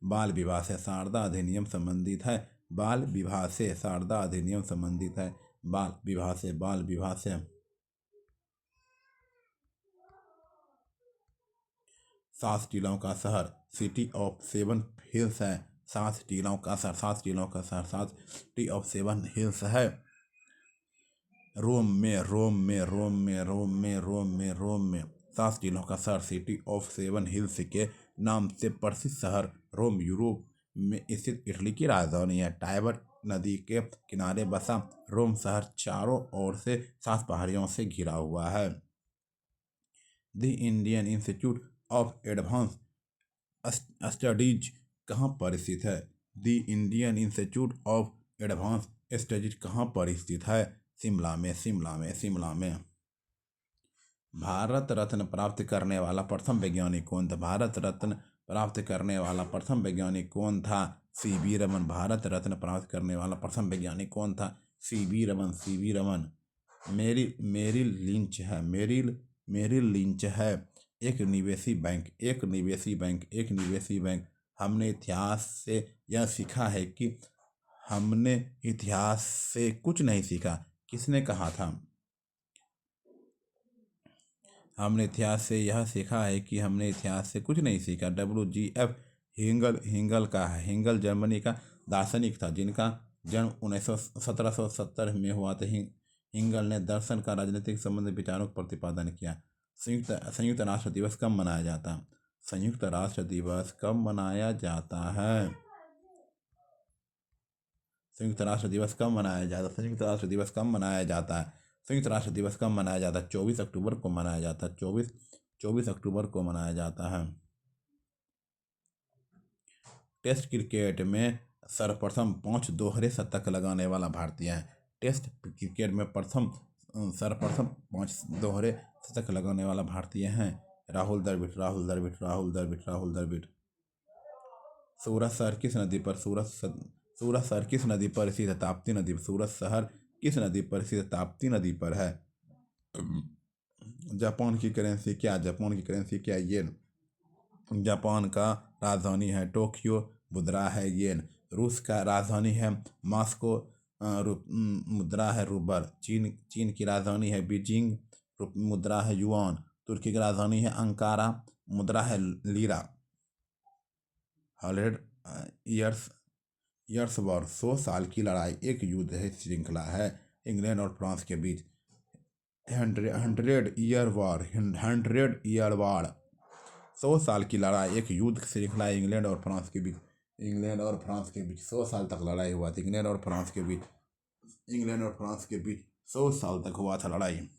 बाल विवाह से। शारदा अधिनियम संबंधित है बाल विवाह से। शारदा अधिनियम संबंधित है बाल विवाह से। 7 जिलों का शहर, सिटी ऑफ 7 हिल्स है। 7 जिलों का शहर, सिटी ऑफ 7 हिल्स है। रोम में 7 जिलों का शहर, सिटी ऑफ 7 हिल्स के नाम से प्रसिद्ध शहर रोम यूरोप में स्थित इटली की राजधानी है। टाइबर नदी के किनारे बसा रोम शहर चारों ओर से 7 पहाड़ियों से घिरा हुआ है। The Indian institute of advance studies कहाँ पर स्थित है? The Indian institute of advance studies कहाँ पर स्थित है? शिमला में। भारत रत्न प्राप्त करने वाला प्रथम वैज्ञानिक कौन था? भारत रत्न प्राप्त करने वाला प्रथम वैज्ञानिक कौन था? CV रमन। भारत रत्न प्राप्त करने वाला प्रथम वैज्ञानिक कौन था? CV रमन। मेरिल लिंच है। एक निवेशी बैंक। हमने इतिहास से यह सीखा है कि हमने इतिहास से कुछ नहीं सीखा। किसने कहा था? हमने इतिहास से यह सीखा है कि हमने इतिहास से कुछ नहीं सीखा। WGF हिंगल का है। हिंगल जर्मनी का दार्शनिक था जिनका जन्म 1770 में हुआ था। हिंगल ने दर्शन का राजनीतिक संबंध विचारों का प्रतिपादन किया। संयुक्त राष्ट्र दिवस कब मनाया जाता है? संयुक्त राष्ट्र दिवस कब मनाया जाता है? संयुक्त राष्ट्र दिवस कब मनाया जाता है? संयुक्त राष्ट्र दिवस कब मनाया जाता है? संयुक्त राष्ट्र दिवस कब मनाया जाता है? 24 अक्टूबर को मनाया जाता है। 24 अक्टूबर को मनाया जाता है। टेस्ट क्रिकेट में सर्वप्रथम 5 दोहरे शतक लगाने वाला भारतीय है। टेस्ट क्रिकेट में सर्वप्रथम 5 दोहरे शतक लगाने वाला भारतीय हैं राहुल द्रविड़। सूरत शहर किस नदी पर स्थित है? ताप्ती नदी। सूरत शहर किस नदी पर स्थित है? ताप्ती नदी पर है। जापान की करेंसी क्या? येन। जापान का राजधानी है टोक्यो, मुद्रा है येन। रूस का राजधानी है मॉस्को, मुद्रा है रूबल। चीन की राजधानी है बीजिंग, मुद्रा है युआन। तुर्की की राजधानी है अंकारा, मुद्रा है लीरा। 100 ईयर्स वॉर 100 साल की लड़ाई एक युद्ध है श्रृंखला है इंग्लैंड और फ्रांस के बीच। 100 ईयर वॉर 100 साल की लड़ाई एक युद्ध श्रृंखला है इंग्लैंड और फ्रांस के बीच। 100 साल तक लड़ाई हुआ थी। इंग्लैंड और फ्रांस के बीच 100 साल तक हुआ था लड़ाई।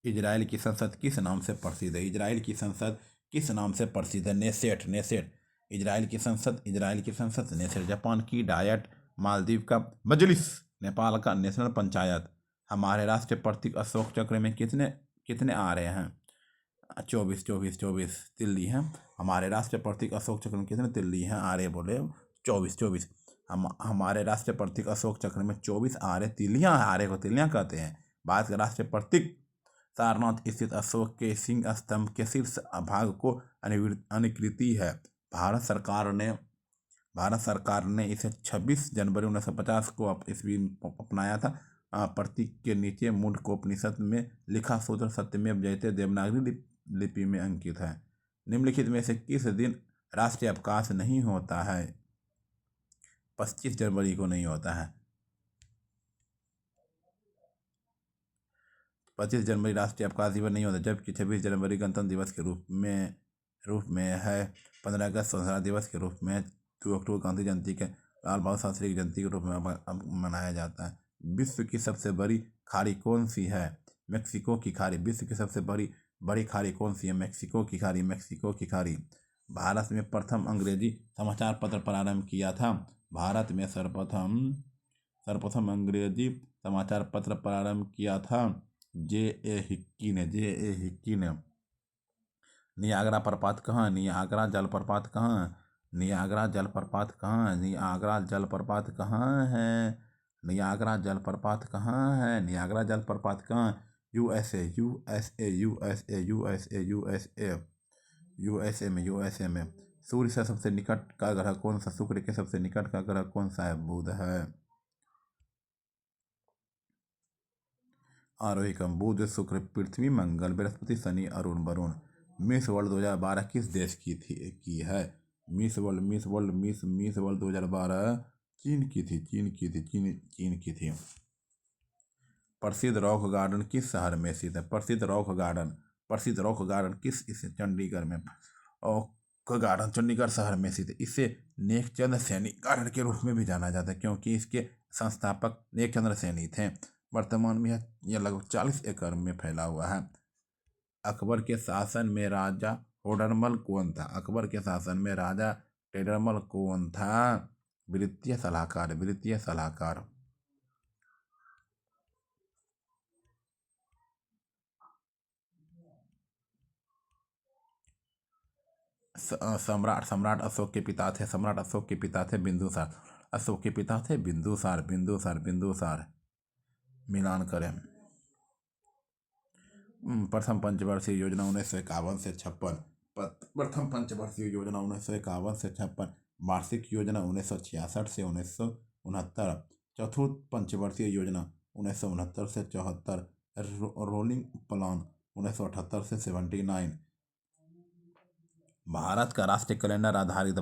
इजराइल की संसद किस नाम से प्रसिद्ध है? नेसेट। इजराइल की संसद नेसेट। जापान की डायट, मालदीव का मजलिस, नेपाल का नेशनल पंचायत। हमारे राष्ट्रीय प्रतीक अशोक चक्र में कितने आ रहे हैं? 24 तिल्ली हैं। हमारे राष्ट्रीय प्रतीक अशोक चक्र में कितने तिल्ली हैं? आरे बोले 24। हमारे राष्ट्रीय प्रतीक अशोक चक्र में 24 आरे तिल्लियां। आरे को तिल्लियां कहते हैं। भारत का राष्ट्रीय प्रतीक सारनाथ स्थित अशोक के सिंह स्तंभ के शीर्ष भाग को अनुकृति है। भारत भारत सरकार ने इसे 26 जनवरी 1950 को ईस्वी में अपनाया था। प्रतीक के नीचे मुंडकोपनिषद में लिखा सूत्र सत्यमेव जयते देवनागरी लिपि में अंकित है। निम्नलिखित में से किस दिन राष्ट्रीय अवकाश नहीं होता है? 25 जनवरी को नहीं होता है। 25 जनवरी राष्ट्रीय अवकाश दिवस नहीं होता, जबकि 26 जनवरी गणतंत्र दिवस के रूप में है। 15 अगस्त स्वतंत्रता दिवस के रूप में, 2 अक्टूबर गांधी जयंती के लाल बहादुर शास्त्री की जयंती के रूप में मनाया जाता है। विश्व की सबसे बड़ी खाड़ी कौन सी है? मेक्सिको की खाड़ी। विश्व की सबसे बड़ी खाड़ी कौन सी है? मेक्सिको की खाड़ी। मेक्सिको की खाड़ी। भारत में प्रथम अंग्रेजी समाचार पत्र प्रारंभ किया था। भारत में सर्वप्रथम अंग्रेजी समाचार पत्र प्रारंभ किया था J.A. हिक्की ने। नियाग्रा प्रपात कहाँ? नियाग्रा जलप्रपात कहाँ? नियाग्रा जलप्रपात कहाँ? नियाग्रा जलप्रपात कहाँ है? नियाग्रा जलप्रपात कहाँ है? नियाग्रा जलप्रपात कहाँ? USA में। सूर्य से सबसे निकट का ग्रह कौन सा? शुक्र के सबसे निकट का ग्रह कौन सा है? बुध है। आरोही क्रम बुध, शुक्र, पृथ्वी, मंगल, बृहस्पति, शनि, अरुण, वरुण। मिस वर्ल्ड 2012 किस देश की है? मिस वर्ल्ड 2012 चीन की थी। प्रसिद्ध रॉक गार्डन किस शहर में स्थित है? प्रसिद्ध रॉक गार्डन किस चंडीगढ़ में। रॉक गार्डन चंडीगढ़ शहर में स्थित है। इसे नेकचंद सैनी गार्डन के रूप में भी जाना जाता है, क्योंकि इसके संस्थापक नेकचंद सैनी थे। वर्तमान में यह लगभग 40 एकड़ में फैला हुआ है। अकबर के शासन में राजा टोडरमल कौन था? अकबर के शासन में राजा टोडरमल कौन था? वित्तीय सलाहकार। सम्राट अशोक के पिता थे बिंदुसार। अशोक के पिता थे बिंदुसार। मिलान करें। प्रथम पंचवर्षीय योजना 1951 से 56। प्रथम पंचवर्षीय योजना 1951 से 56। वार्षिक योजना 1966 से 1969। चतुर्थ पंचवर्षीय योजना 1969 से 74। रोलिंग प्लान 1978 से 79। भारत का राष्ट्रीय कैलेंडर आधारित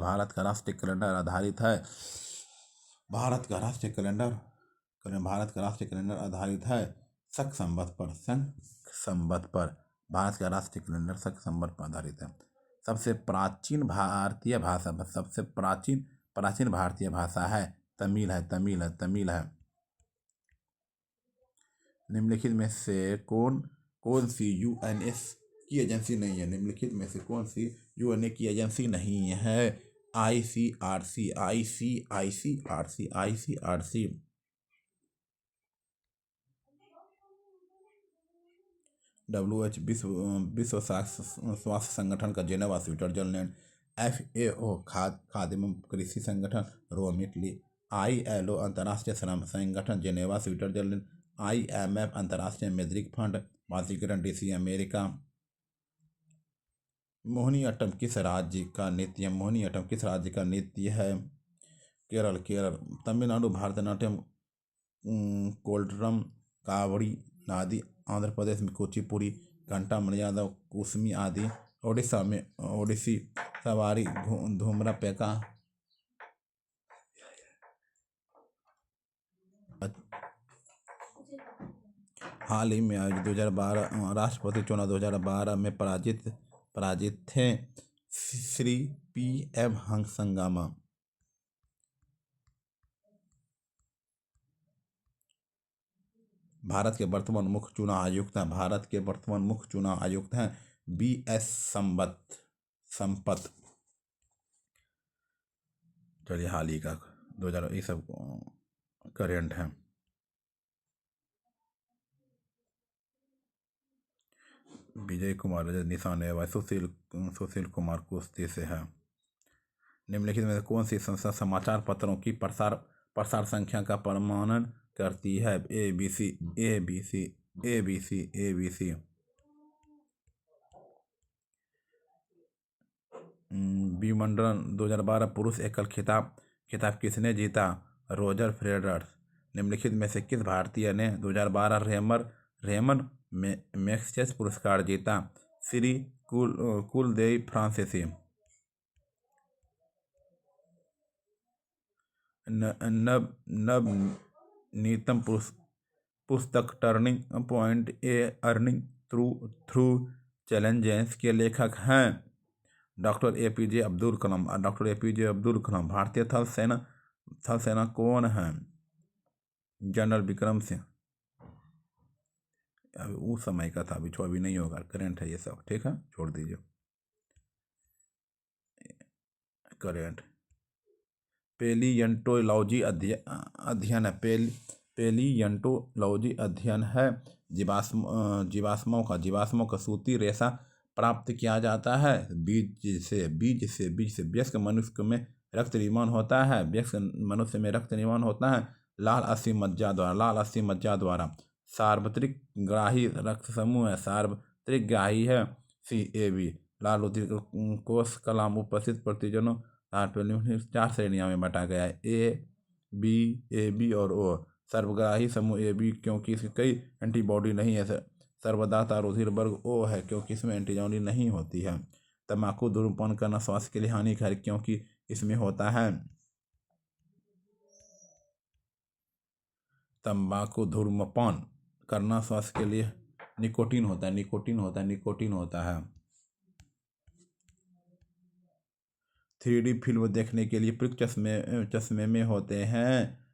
है। भारत का राष्ट्रीय कैलेंडर आधारित है शक संवत पर। भारत का राष्ट्रीय कैलेंडर शक संवत पर आधारित है। सबसे प्राचीन भारतीय भाषा है तमिल है। निम्नलिखित में से कौन सी यूएनएस की एजेंसी नहीं है? निम्नलिखित में से कौन सी यूएनए की एजेंसी नहीं है? ICRC। WHO विश्व स्वास्थ्य संगठन का जेनेवा स्विट्जरलैंड। FAO खाद्य एवं कृषि संगठन रोम इटली। ILO अंतर्राष्ट्रीय श्रम संगठन जेनेवा स्विट्जरलैंड। IMF अंतर्राष्ट्रीय मौद्रिक fund Washington DC America. Mohiniyattam किस राज्य का नृत्य है? केरल। तमिलनाडु भरतनाट्यम, कोल्टरम, कावड़ी, नादी। आंध्र प्रदेश में कुचिपुड़ी, घंटा मलयालम, कुसमी आदि। ओडिशा में ओडिसी, सवारी, धूमरा पैका। हाल ही में आयोजित 2012 राष्ट्रपति चुनाव 2012 में पराजित थे श्री PM हंसंगामा। भारत के वर्तमान मुख्य चुनाव आयुक्त हैं BS संपत। चलिए हाल ही का 2000 ये सब करेंट है। विजय कुमार निशान है। सुशील कुमार कुश्ती से है। निम्नलिखित में कौन सी संस्था समाचार पत्रों की प्रसार संख्या का प्रमाणन करती है? ABC। विंबलडन 2012 पुरुष एकल खिताब खिताब किसने जीता? Roger Federer. निम्नलिखित में से किस भारतीय ने 2012 रेमन मैग्सेसे पुरस्कार जीता? श्री कुलदेवी फ्रांसीसी। नवनीतम पुस्तक turning point A earning through challenges के लेखक हैं doctor APJ Abdul Kalam. Doctor APJ Abdul Kalam. भारतीय थल सेना कौन है? जनरल विक्रम सिंह। अभी उस समय का था, अभी नहीं होगा, करेंट है ये सब, ठीक है, छोड़ दीजिए करेंट। पेलियंटोलॉजी अध्ययन है पेलियंटोलॉजी अध्ययन है जीवाश्मों का सूती रेशा प्राप्त किया जाता है बीज से वयस्क मनुष्य में रक्त निर्माण होता है लाल अस्थि मज्जा द्वारा सार्वत्रिक ग्राही रक्त समूह है CAB। लाल रुधिर कोष कलाम उपस्थित प्रतिजनों 4 श्रेणियों में बांटा गया है AB और O। सर्वग्राही समूह AB क्योंकि इसकी कई एंटीबॉडी नहीं है। सर्वदाता रुधिर वर्ग O है क्योंकि इसमें एंटीबॉडी नहीं होती है। तंबाकू धूम्रपान करना स्वास्थ्य के लिए हानिकारक क्योंकि इसमें होता है तंबाकू धूम्रपान करना स्वास्थ्य के लिए निकोटीन होता है। 3D फिल्म देखने के लिए प्रयुक्त चश्मे में होते हैं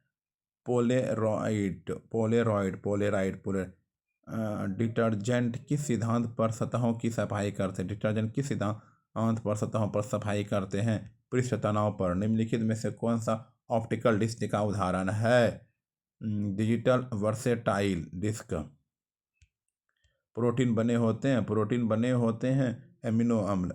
पोलेराइड। डिटर्जेंट किस सिद्धांत पर सतहों की सफाई करते हैं? पृष्ठ तनाव पर। निम्नलिखित में से कौन सा ऑप्टिकल डिस्क का उदाहरण है? Digital versatile disc. प्रोटीन बने होते हैं एमिनो अम्ल।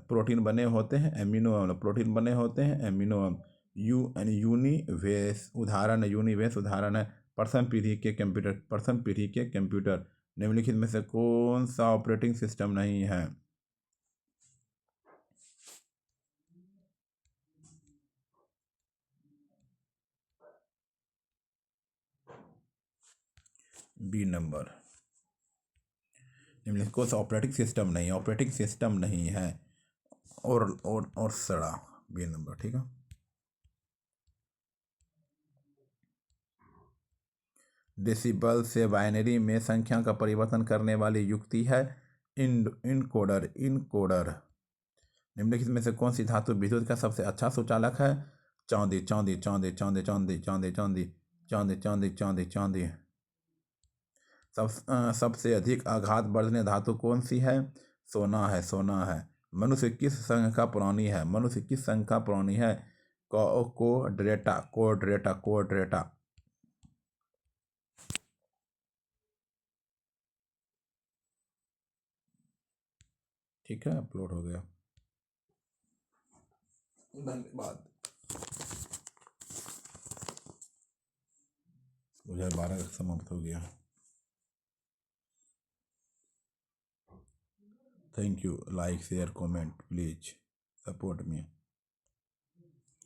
यूनिवेस उदाहरण है प्रथम पीढ़ी के कंप्यूटर। निम्नलिखित में से कौन सा ऑपरेटिंग सिस्टम नहीं है? B number. निम्नलिखित कौन सा ऑपरेटिंग सिस्टम नहीं है? और सड़ा बी नंबर, ठीक है। डेसिबल से बाइनरी में संख्या का परिवर्तन करने वाली युक्ति है इनकोडर। निम्नलिखित में से कौन सी धातु विद्युत का सबसे अच्छा सुचालक है? चांदी। सबसे अधिक आघात बढ़ने धातु कौन सी है? सोना है। मनुष्य किस संख्या पुरानी है? कोड्रेटा। ठीक है, अपलोड हो गया। धन्यवाद। 2012 समाप्त हो गया। Thank you. Like share comment please support me.